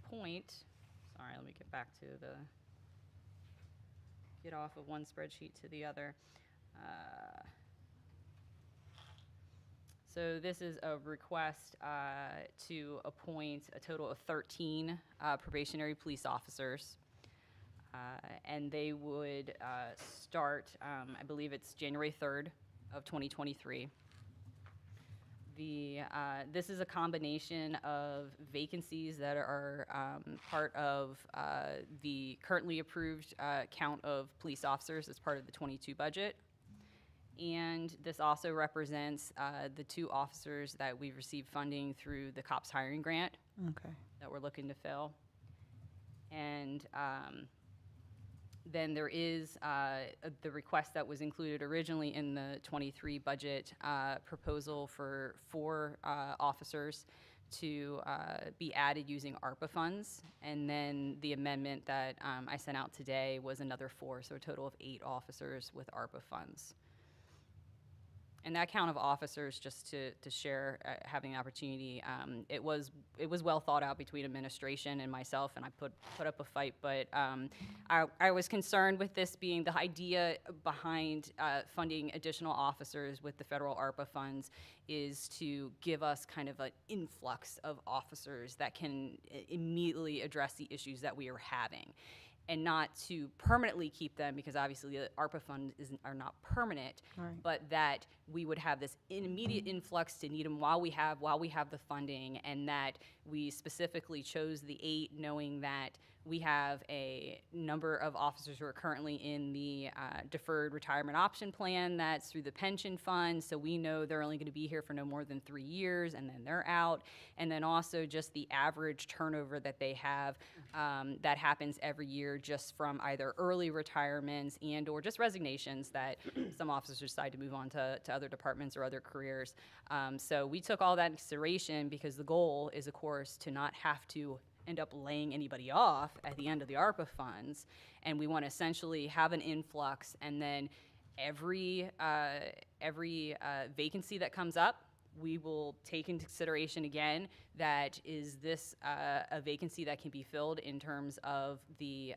appoint, sorry, let me get back to get off of one spreadsheet to the other. So this is a request to appoint a total of 13 probationary police officers. And they would start, I believe it's January 3rd of 2023. This is a combination of vacancies that are part of the currently approved count of police officers as part of the 22 budget. And this also represents the 2 officers that we've received funding through the COPS hiring grant that we're looking to fill. And then there is the request that was included originally in the 23 budget proposal for 4 officers to be added using ARPA funds. And then the amendment that I sent out today was another 4, so a total of 8 officers with ARPA funds. And that count of officers, just to share, having the opportunity, it was well thought out between administration and myself, and I put up a fight. But I was concerned with this being the idea behind funding additional officers with the federal ARPA funds is to give us kind of an influx of officers that can immediately address the issues that we are having, and not to permanently keep them, because obviously the ARPA funds are not permanent, but that we would have this immediate influx to need them while we have the funding, and that we specifically chose the 8 knowing that we have a number of officers who are currently in the deferred retirement option plan that's through the pension fund, so we know they're only going to be here for no more than 3 years, and then they're out. And then also just the average turnover that they have that happens every year, just from either early retirements and or just resignations that some officers decide to move on to other departments or other careers. So we took all that into consideration, because the goal is, of course, to not have to end up laying anybody off at the end of the ARPA funds. And we want to essentially have an influx, and then every vacancy that comes up, we will take into consideration again, that is this a vacancy that can be filled in terms of the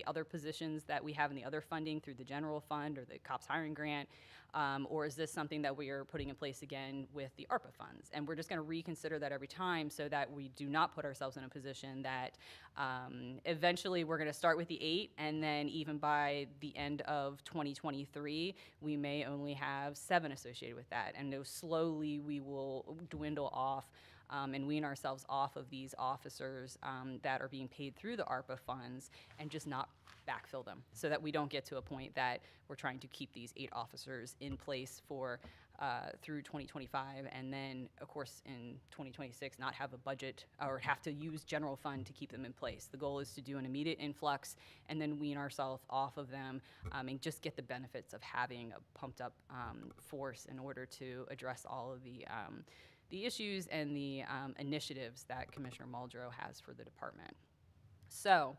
other positions that we have in the other funding through the general fund or the COPS hiring grant, or is this something that we are putting in place again with the ARPA funds? And we're just going to reconsider that every time, so that we do not put ourselves in a position that eventually we're going to start with the 8, and then even by the end of 2023, we may only have 7 associated with that. And slowly we will dwindle off and wean ourselves off of these officers that are being paid through the ARPA funds and just not backfill them, so that we don't get to a point that we're trying to keep these 8 officers in place for through 2025, and then, of course, in 2026, not have a budget or have to use general fund to keep them in place. The goal is to do an immediate influx and then wean ourselves off of them and just get the benefits of having a pumped up force in order to address all of the issues and the initiatives that Commissioner Muldrow has for the department. So,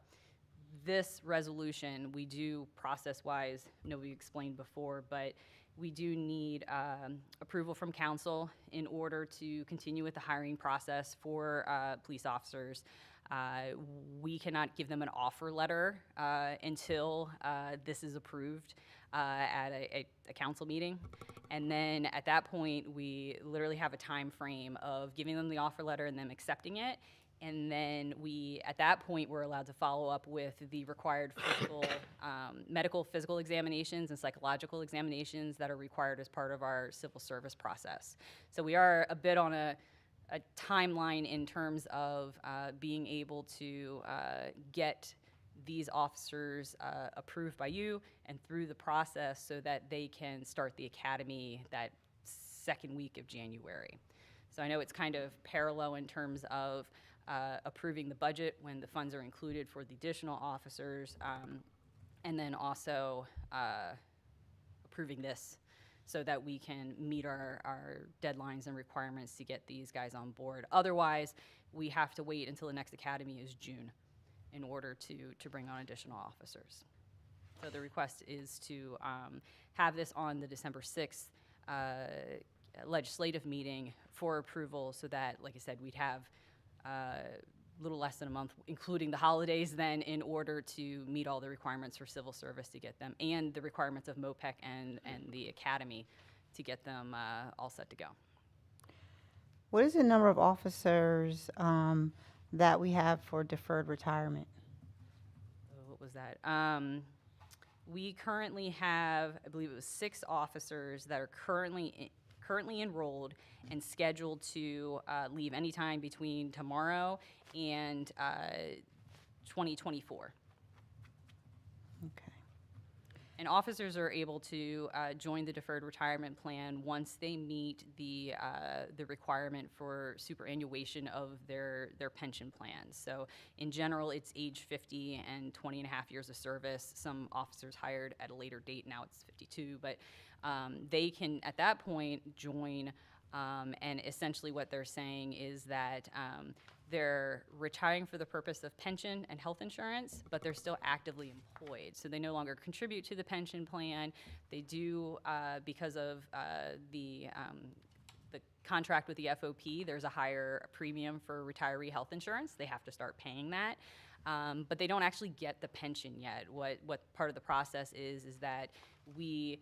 this resolution, we do process-wise, we explained before, but we do need approval from council in order to continue with the hiring process for police officers. We cannot give them an offer letter until this is approved at a council meeting. And then at that point, we literally have a time frame of giving them the offer letter and them accepting it. And then at that point, we're allowed to follow up with the required medical physical examinations and psychological examinations that are required as part of our civil service process. So we are a bit on a timeline in terms of being able to get these officers approved by you and through the process so that they can start the academy that second week of January. So I know it's kind of parallel in terms of approving the budget when the funds are included for the additional officers, and then also approving this so that we can meet our deadlines and requirements to get these guys on board. Otherwise, we have to wait until the next academy is June in order to bring on additional officers. So the request is to have this on the December 6th legislative meeting for approval so that, like I said, we'd have a little less than a month, including the holidays then, in order to meet all the requirements for civil service to get them, and the requirements of MOPEC and the academy to get them all set to go. What is the number of officers that we have for deferred retirement? What was that? We currently have, I believe it was 6 officers that are currently enrolled and scheduled to leave anytime between tomorrow and 2024. Okay. And officers are able to join the deferred retirement plan once they meet the requirement for superannuation of their pension plans. So in general, it's age 50 and 20 and a half years of service. Some officers hired at a later date, now it's 52, but they can, at that point, join, and essentially what they're saying is that they're retiring for the purpose of pension and health insurance, but they're still actively employed. So they no longer contribute to the pension plan. They do, because of the contract with the FOP, there's a higher premium for retiree health insurance. They have to start paying that. But they don't actually get the pension yet. What part of the process is that we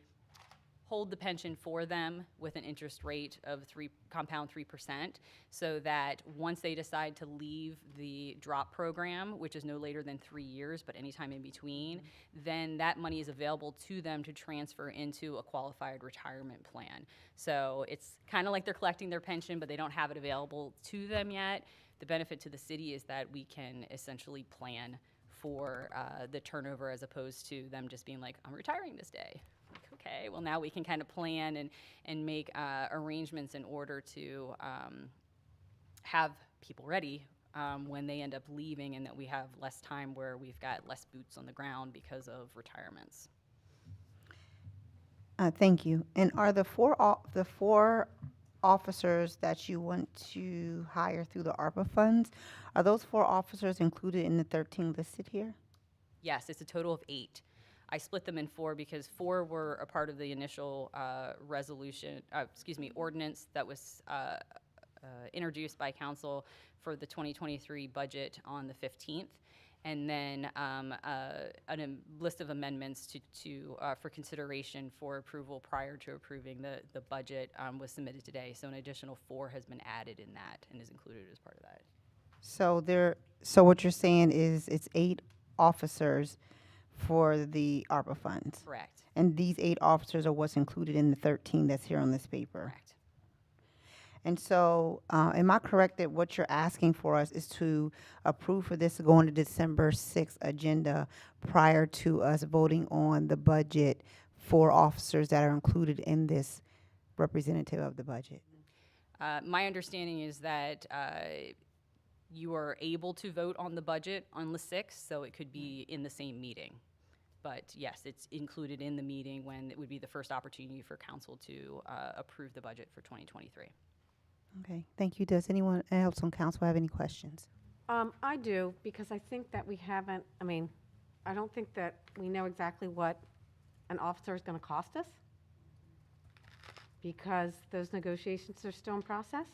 hold the pension for them with an interest rate of compound 3%, so that once they decide to leave the drop program, which is no later than 3 years, but anytime in between, then that money is available to them to transfer into a qualified retirement plan. So it's kind of like they're collecting their pension, but they don't have it available to them yet. The benefit to the city is that we can essentially plan for the turnover, as opposed to them just being like, I'm retiring this day. Okay, well, now we can kind of plan and make arrangements in order to have people ready when they end up leaving, and that we have less time where we've got less boots on the ground because of retirements. Thank you. And are the four officers that you want to hire through the ARPA funds, are those 4 officers included in the 13 listed here? Yes, it's a total of 8. I split them in 4 because 4 were a part of the initial ordinance that was introduced by council for the 2023 budget on the 15th. And then a list of amendments for consideration for approval prior to approving the budget was submitted today. So an additional 4 has been added in that and is included as part of that. So what you're saying is it's 8 officers for the ARPA funds? Correct. And these 8 officers are what's included in the 13 that's here on this paper? Correct. And so, am I correct that what you're asking for us is to approve for this to go on the December 6th agenda prior to us voting on the budget for officers that are included in this representative of the budget? My understanding is that you are able to vote on the budget on the 6th, so it could be in the same meeting. But yes, it's included in the meeting when it would be the first opportunity for council to approve the budget for 2023. Okay, thank you. Does anyone else on council have any questions? I do, because I think that we haven't, I mean, I don't think that we know exactly what an officer is going to cost us, because those negotiations are still in process.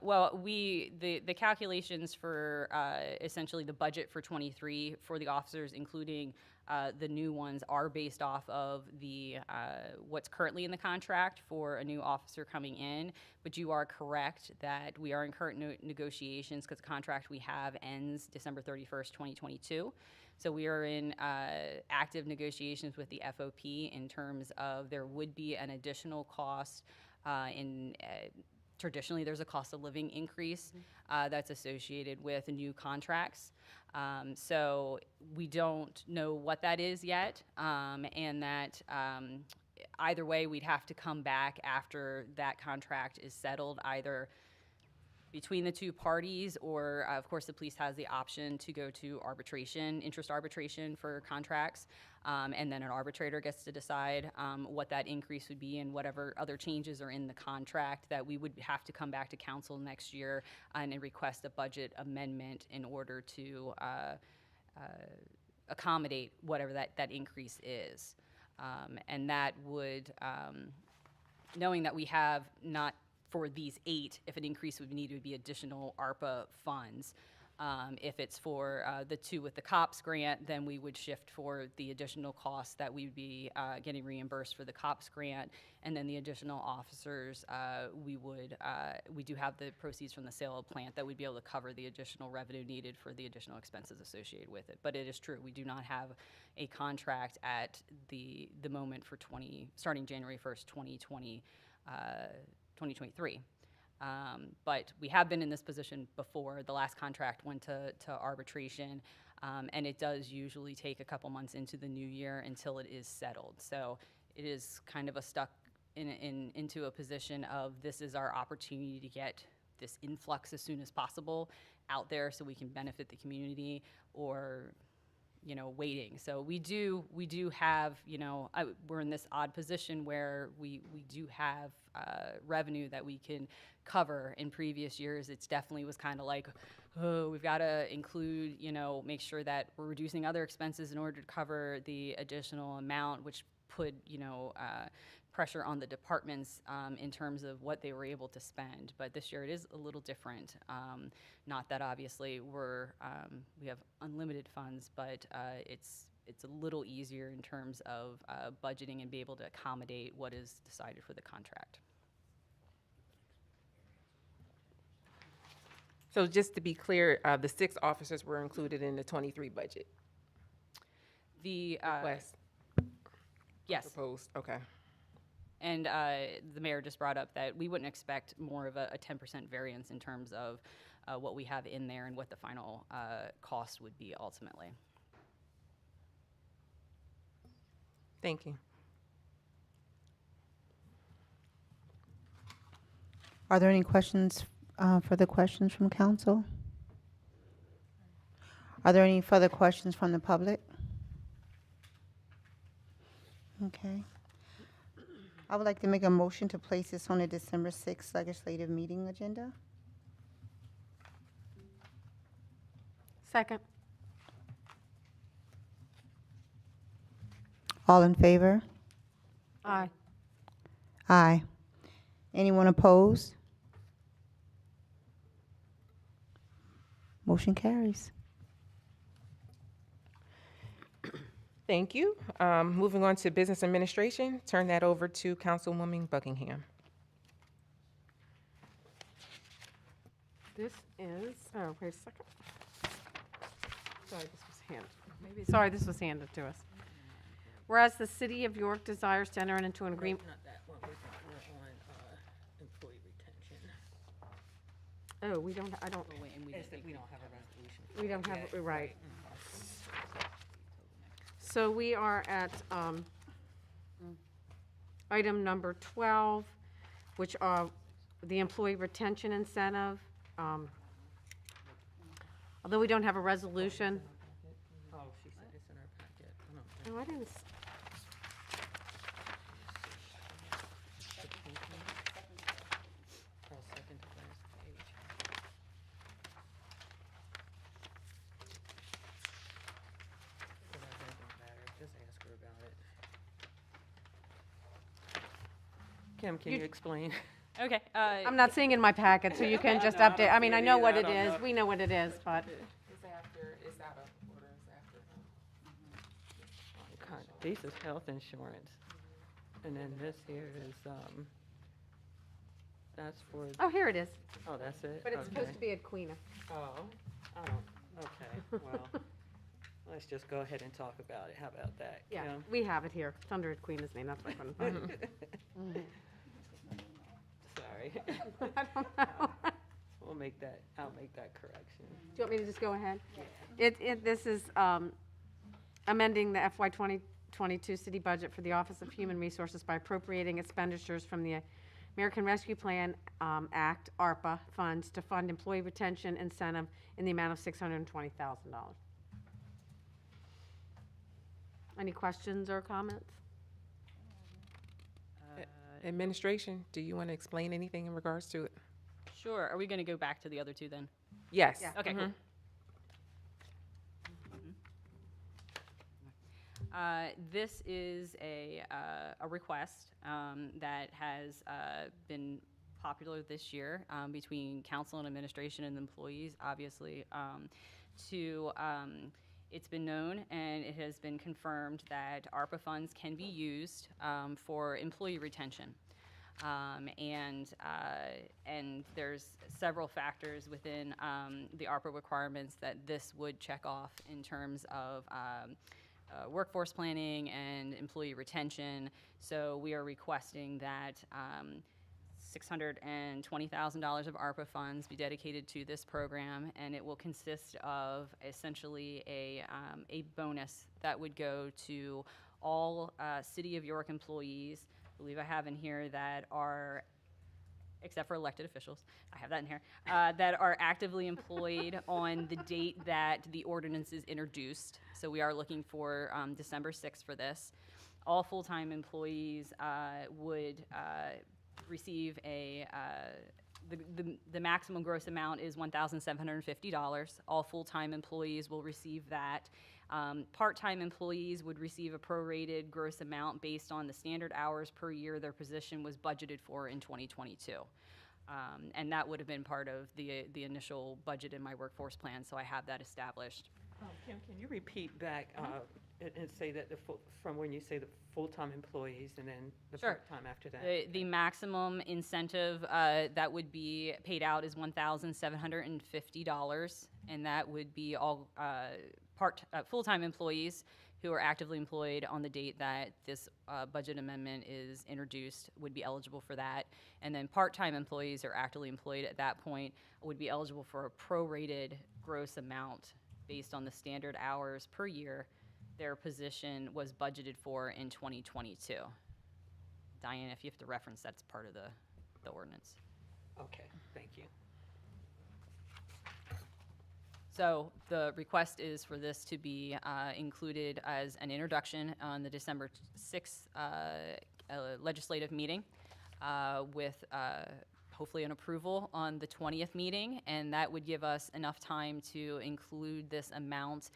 Well, the calculations for essentially the budget for 23 for the officers, including the new ones, are based off of the what's currently in the contract for a new officer coming in. But you are correct that we are in current negotiations, because the contract we have ends December 31st, 2022. So we are in active negotiations with the FOP in terms of there would be an additional cost in traditionally, there's a cost of living increase that's associated with new contracts. So we don't know what that is yet, and that either way, we'd have to come back after that contract is settled, either between the two parties, or of course the police has the option to go to arbitration, interest arbitration for contracts, and then an arbitrator gets to decide what that increase would be and whatever other changes are in the contract, that we would have to come back to council next year and request a budget amendment in order to accommodate whatever that increase is. And that would, knowing that we have not for these 8, if an increase would need to be additional ARPA funds. If it's for the 2 with the COPS grant, then we would shift for the additional costs that we would be getting reimbursed for the COPS grant, and then the additional officers, we do have the proceeds from the sale of plant that would be able to cover the additional revenue needed for the additional expenses associated with it. But it is true, we do not have a contract at the moment for starting January 1st, 2023. But we have been in this position before. The last contract went to arbitration, and it does usually take a couple months into the new year until it is settled. So it is kind of stuck into a position of, this is our opportunity to get this influx as soon as possible out there so we can benefit the community, or waiting. So we do have, we're in this odd position where we do have revenue that we can cover. In previous years, it's definitely was kind of like, oh, we've got to include, make sure that we're reducing other expenses in order to cover the additional amount, which put, pressure on the departments in terms of what they were able to spend. But this year it is a little different. Not that obviously we have unlimited funds, but it's a little easier in terms of budgeting and be able to accommodate what is decided for the contract. So just to be clear, the 6 officers were included in the 23 budget The request yes. proposed, okay. And the mayor just brought up that we wouldn't expect more of a 10% variance in terms of what we have in there and what the final cost would be ultimately. Thank you. Are there any questions, further questions from council? Are there any further questions from the public? Okay. I would like to make a motion to place this on the December 6th legislative meeting agenda. Second. All in favor? Aye. Aye. Anyone opposed? Motion carries. Thank you. Moving on to business administration, turn that over to Councilwoman Buckingham. This is, oh, wait a second. Sorry, this was handed to us. Whereas the City of York desires to enter into an agreement. Not that one, we're on employee Oh, we don't, I don't, Oh, wait, and we It's didn't that we don't have a resolution. we don't have, yet. right. So we are at item number 12, which are the employee retention incentive. Although we don't have a resolution. Oh, she said it's in her packet. I don't think. No, I didn't. Oh, second to last page. But that doesn't matter. Just ask her about it. Kim, can you explain? Okay. I'm not seeing in my packet, so you can just update. I mean, I know what it is. We know what it is, but It's after, it's out of order, it's after. This is health insurance. And then this here is, that's for, oh, here it is. oh, that's it? But it's supposed Okay. to be at Queena. Oh, I don't, okay, well, let's just go ahead and talk about it. How about that, Yeah, Kim? we have it here. It's under Queena's name. That's why I couldn't find it. Sorry. I don't know. I'll make that correction. Do you want me to just go ahead? This is amending the FY 2022 city budget for the Office of Human Resources by appropriating expenditures from the American Rescue Plan Act, ARPA, funds to fund employee retention incentive in the amount of $620,000. Any questions or comments? Administration, do you want to explain anything in regards to it? Sure. Are we going to go back to the other two then? Yes. Yeah. Okay, cool. This is a request that has been popular this year between council and administration and employees, obviously. It's been known and it has been confirmed that ARPA funds can be used for employee retention. And there's several factors within the ARPA requirements that this would check off in terms of workforce planning and employee retention. So we are requesting that $620,000 of ARPA funds be dedicated to this program, and it will consist of essentially a bonus that would go to all City of York employees. I believe I have in here that are, except for elected officials, I have that in here, that are actively employed on the date that the ordinance is introduced. So we are looking for December 6th for this. All full-time employees would receive the maximum gross amount is $1,750. All full-time employees will receive that. Part-time employees would receive a prorated gross amount based on the standard hours per year their position was budgeted for in 2022. And that would have been part of the initial budget in my workforce plan, so I have that established. Kim, can you repeat back and say that from when you say the full-time employees and then the Sure. part-time after that? The maximum incentive that would be paid out is $1,750, and that would be all full-time employees who are actively employed on the date that this budget amendment is introduced would be eligible for that. And then part-time employees who are actively employed at that point would be eligible for a prorated gross amount based on the standard hours per year their position was budgeted for in 2022. Diane, if you have to reference, that's part of the ordinance. Okay, thank you. So the request is for this to be included as an introduction on the December 6th legislative meeting with hopefully an approval on the 20th meeting, and that would give us enough time to include this amount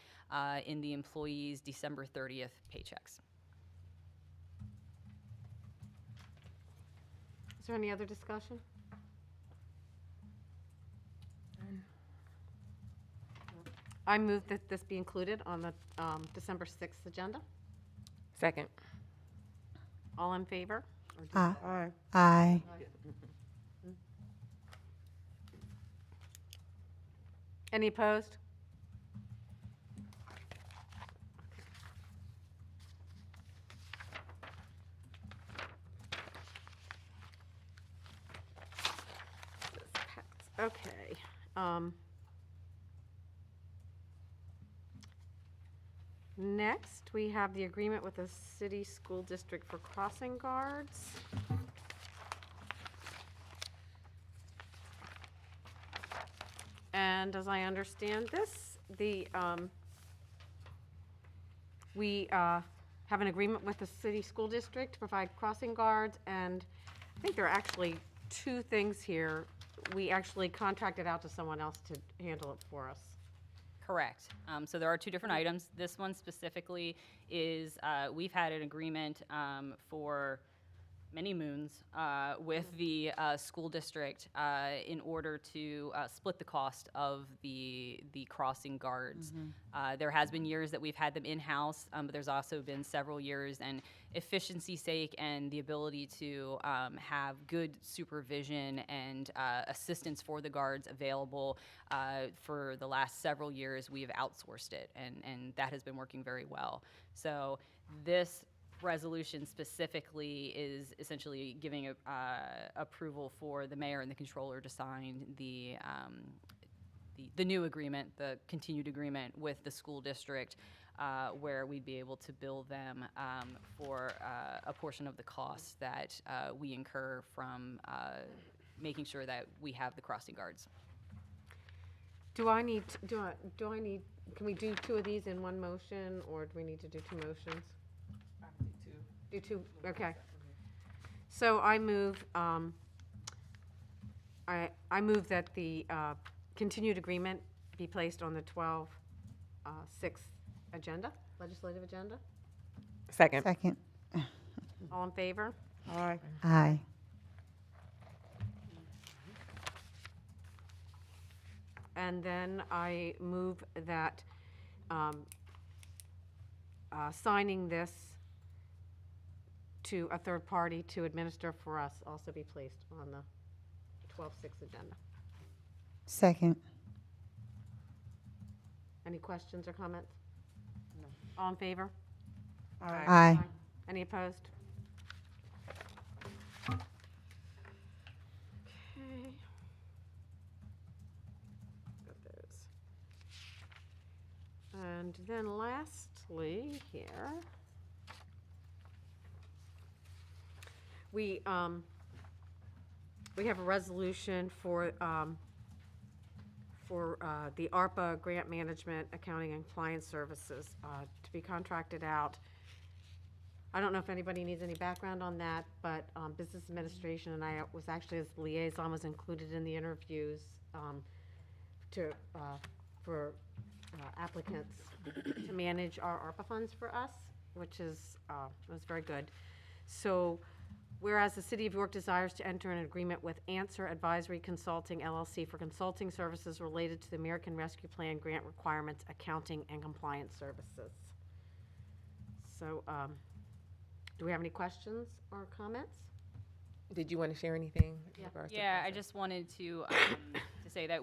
in the employees' December 30th paychecks. Is there any other discussion? I move that this be included on the December 6th agenda. Second. All in favor? Aye. Aye. Aye. Any opposed? Okay. Next, we have the agreement with the city school district for crossing guards. And as I understand this, we have an agreement with the city school district to provide crossing guards, and I think there are actually two things here. We actually contracted out to someone else to handle it for us. Correct. So there are two different items. This one specifically is, we've had an agreement for many moons with the school district in order to split the cost of the crossing guards. There has been years that we've had them in-house, but there's also been several years, and efficiency's sake and the ability to have good supervision and assistance for the guards available for the last several years, we have outsourced it, and that has been working very well. So this resolution specifically is essentially giving approval for the mayor and the controller to sign the new agreement, the continued agreement with the school district, where we'd be able to bill them for a portion of the costs that we incur from making sure that we have the crossing guards. Can we do two of these in one motion, or do we need to do two motions? Do two, okay. So I move, I move that the continued agreement be placed on the 12/6 agenda, legislative agenda. Second. Second. All in favor? Aye. Aye. And then I move that signing this to a third party to administer for us also be placed on the 12/6 agenda. Second. Any questions or comments? No. All in favor? Aye. Any opposed? Okay. Got those. And then lastly, here, we have a resolution for the ARPA Grant Management Accounting and Compliance Services to be contracted out. I don't know if anybody needs any background on that, but Business Administration and I was actually, as liaison, was included in the interviews for applicants to manage our ARPA funds for us, which was very good. So whereas the City of York desires to enter an agreement with Answer Advisory Consulting LLC for consulting services related to the American Rescue Plan grant requirements, accounting, and compliance services. So, do we have any questions or comments? Did you want to share anything? in regards to the Yeah, I process? just wanted to say that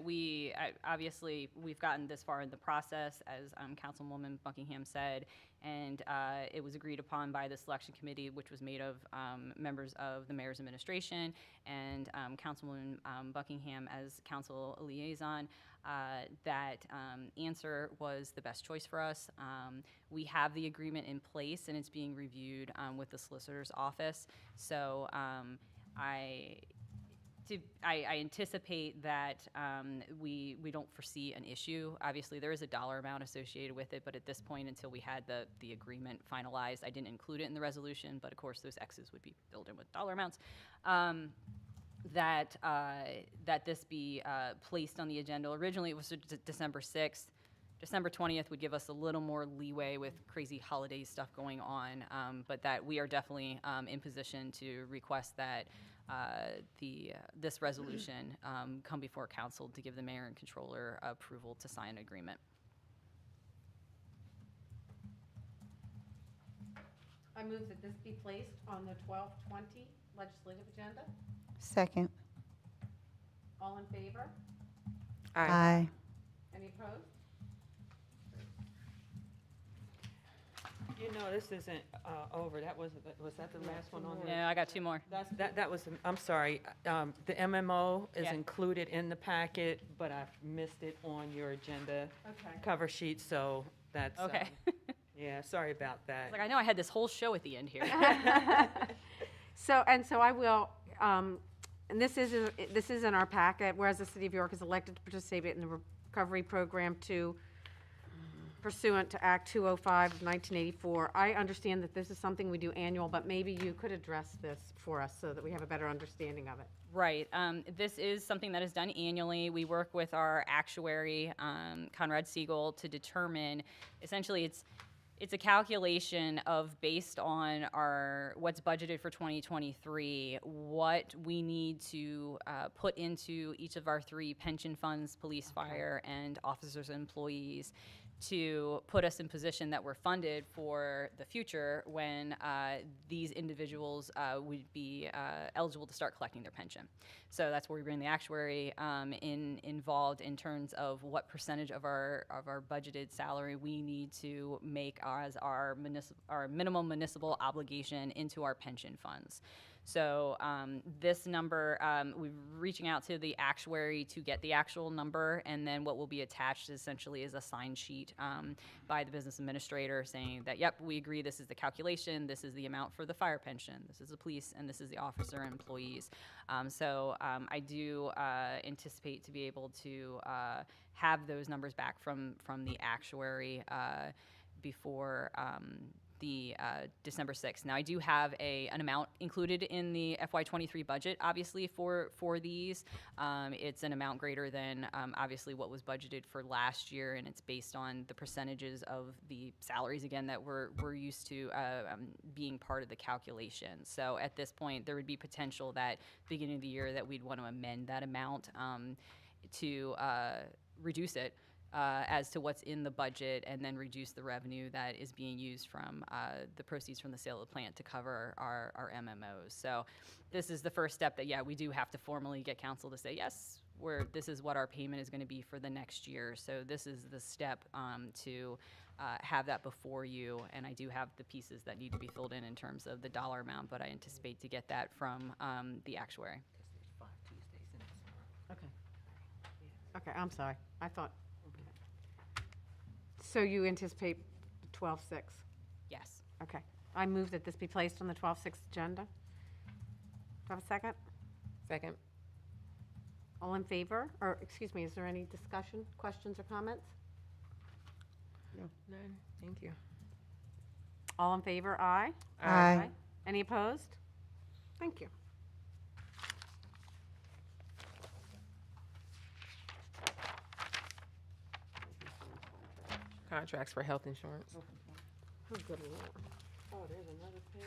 obviously, we've gotten this far in the process, as Councilwoman Buckingham said, and it was agreed upon by the selection committee, which was made of members of the mayor's administration and Councilwoman Buckingham as council liaison, that Answer was the best choice for us. We have the agreement in place, and it's being reviewed with the solicitor's office. So I anticipate that we don't foresee an issue. Obviously, there is a dollar amount associated with it, but at this point, until we had the agreement finalized, I didn't include it in the resolution, but of course, those X's would be filled in with dollar amounts. That this be placed on the agenda. Originally, it was December 6th. December 20th would give us a little more leeway with crazy holiday stuff going on, but that we are definitely in position to request that this resolution come before council to give the mayor and controller approval to sign an agreement. I move that this be placed on the 12/20 legislative agenda. Second. All in favor? Aye. Any opposed? You know, this isn't over. Was that the last one on there? No, I got two more. That was, I'm sorry, the MMO is Yeah. included in the packet, but I missed it on your agenda Okay. cover sheet, so that's. Okay. Yeah, sorry about that. Like, I know I had this whole show at the end here. So I will, and this is in our packet, whereas the City of York is elected to participate in the recovery program pursuant to Act 205 of 1984. I understand that this is something we do annual, but maybe you could address this for us so that we have a better understanding of it. Right. This is something that is done annually. We work with our actuary, Conrad Siegel, to determine, essentially, it's a calculation of, based on what's budgeted for 2023, what we need to put into each of our three pension funds, police, fire, and officers and employees, to put us in position that we're funded for the future when these individuals would be eligible to start collecting their pension. So that's where we bring the actuary involved in terms of what percentage of our budgeted salary we need to make as our minimum municipal obligation into our pension funds. So this number, we're reaching out to the actuary to get the actual number, and then what will be attached essentially is a sign sheet by the business administrator saying that, yep, we agree, this is the calculation, this is the amount for the fire pension, this is the police, and this is the officer and employees. I do anticipate to be able to have those numbers back from the actuary before the December 6th. Now, I do have an amount included in the FY23 budget, obviously, for these. It's an amount greater than, obviously, what was budgeted for last year, and it's based on the percentages of the salaries, again, that we're used to being part of the calculation. So at this point, there would be potential that beginning of the year that we'd want to amend that amount to reduce it as to what's in the budget, and then reduce the revenue that is being used from the proceeds from the sale of the plant to cover our MMOs. So this is the first step that, yeah, we do have to formally get council to say, yes, this is what our payment is going to be for the next year. So this is the step to have that before you, and I do have the pieces that need to be filled in terms of the dollar amount, but I anticipate to get that from the actuary. Okay. Okay, I'm sorry. I thought. So you anticipate 12/6? Yes. Okay. I move that this be placed on the 12/6 agenda. Do I have a second? Second. All in favor? Or, excuse me, is there any discussion, questions, or comments? None. Thank you. All in favor? Aye. Aye. Any opposed? Thank you. Contracts for health insurance. Oh, good Lord. Oh, there's another page?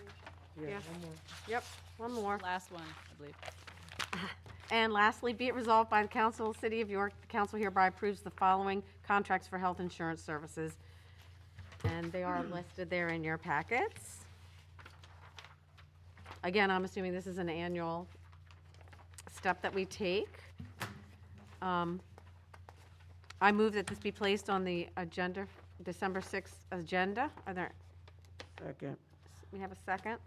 Yeah. Yep, one more. Last one, I believe. And lastly, be it resolved by the Council, City of York, the council hereby approves the following contracts for health insurance services. And they are listed there in your packets. Again, I'm assuming this is an annual step that we take. I move that this be placed on the agenda, December 6th agenda. Are there? Second. We have a second.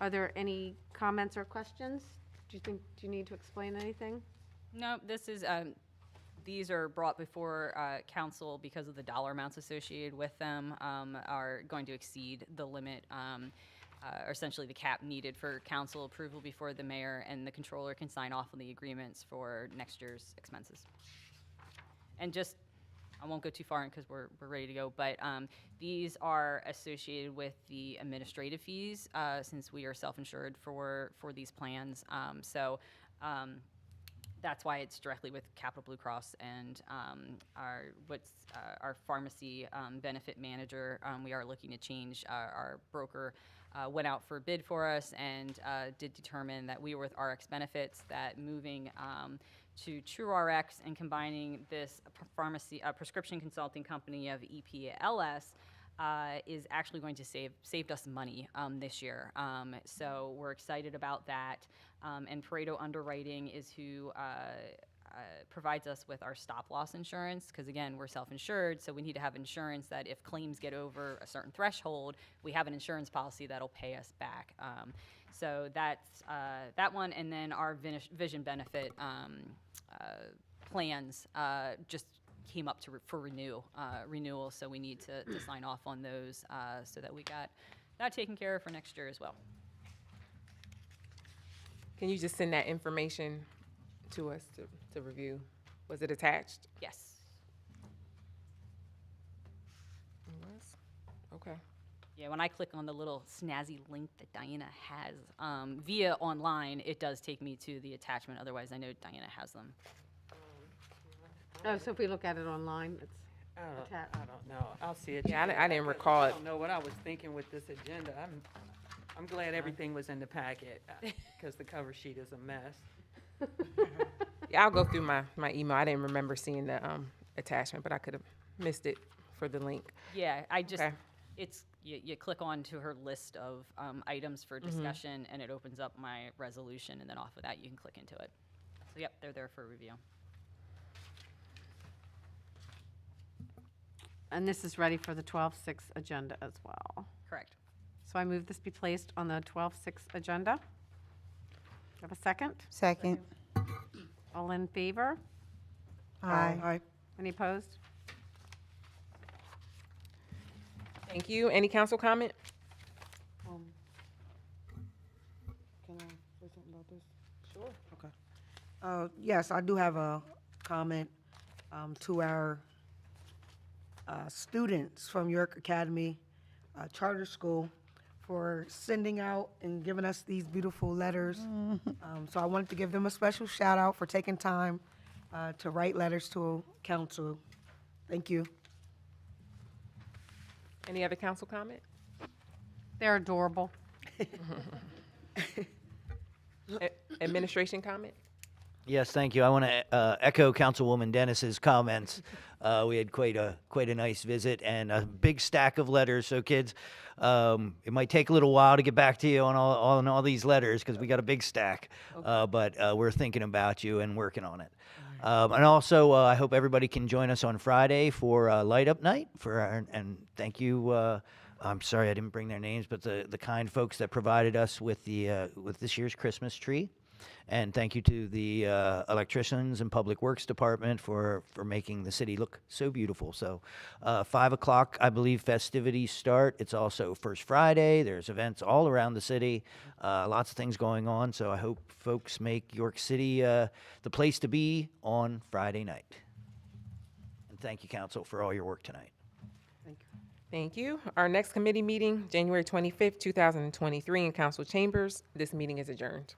Are there any comments or questions? Do you need to explain anything? No, this is, these are brought before council because of the dollar amounts associated with them are going to exceed the limit, or essentially the cap needed for council approval before the mayor and the controller can sign off on the agreements for next year's expenses. And just, I won't go too far in because we're ready to go, but these are associated with the administrative fees since we are self-insured for these plans. That's why it's directly with Capital Blue Cross and our pharmacy benefit manager. We are looking to change our broker. Went out for bid for us and did determine that we were with RX Benefits, that moving to TrueRx and combining this prescription consulting company of EPLS is actually going to saved us money this year. So we're excited about that. And Pareto Underwriting is who provides us with our stop-loss insurance, because again, we're self-insured, so we need to have insurance that if claims get over a certain threshold, we have an insurance policy that'll pay us back. So that's that one, and then our vision benefit plans just came up for renewal, so we need to sign off on those so that we got that taken care of for next year as well. Can you just send that information to us to review? Was it attached? Yes. It was? Okay. Yeah, when I click on the little snazzy link that Diana has via online, it does take me to the attachment. Otherwise, I know Diana has them. Oh, so if we look at it online, it's I don't know. I'll see it. Yeah, I didn't recall I it. don't know what I was thinking with this agenda. I'm glad everything was in the packet, because the cover sheet is a mess. Yeah, I'll go through my email. I didn't remember seeing the attachment, but I could have missed it for the link. Yeah, I just, Okay. it's, you click on to her list of items for discussion, and it opens up my resolution, and then off of that, you can click into it. So yep, they're there for review. and this is ready for the 12/6 agenda as well. Correct. So I move this be placed on the 12/6 agenda. Have a second? Second. All in favor? Aye. Any opposed? Thank you. Any council comment? Can I say something about this? Sure. Okay. Yes, I do have a comment to our students from York Academy Charter School for sending out and giving us these beautiful letters. So I wanted to give them a special shout out for taking time to write letters to council. Thank you. Any other council comment? They're adorable. Administration comment? Yes, thank you. I want to echo Councilwoman Dennis's comments. We had quite a nice visit and a big stack of letters. So kids, it might take a little while to get back to you on all these letters because we got a big stack. But we're thinking about you and working on it. And also, I hope everybody can join us on Friday for Light Up Night. And thank you. I'm sorry I didn't bring their names, but the kind folks that provided us with with this year's Christmas tree. And thank you to the electricians and Public Works Department for making the city look so beautiful. So 5 o'clock, I believe, festivities start. It's also First Friday. There's events all around the city, lots of things going on. So I hope folks make York City the place to be on Friday night. And thank you, Council, for all your work tonight. Thank you. Our next committee meeting, January 25th, 2023 in council chambers. This meeting is adjourned.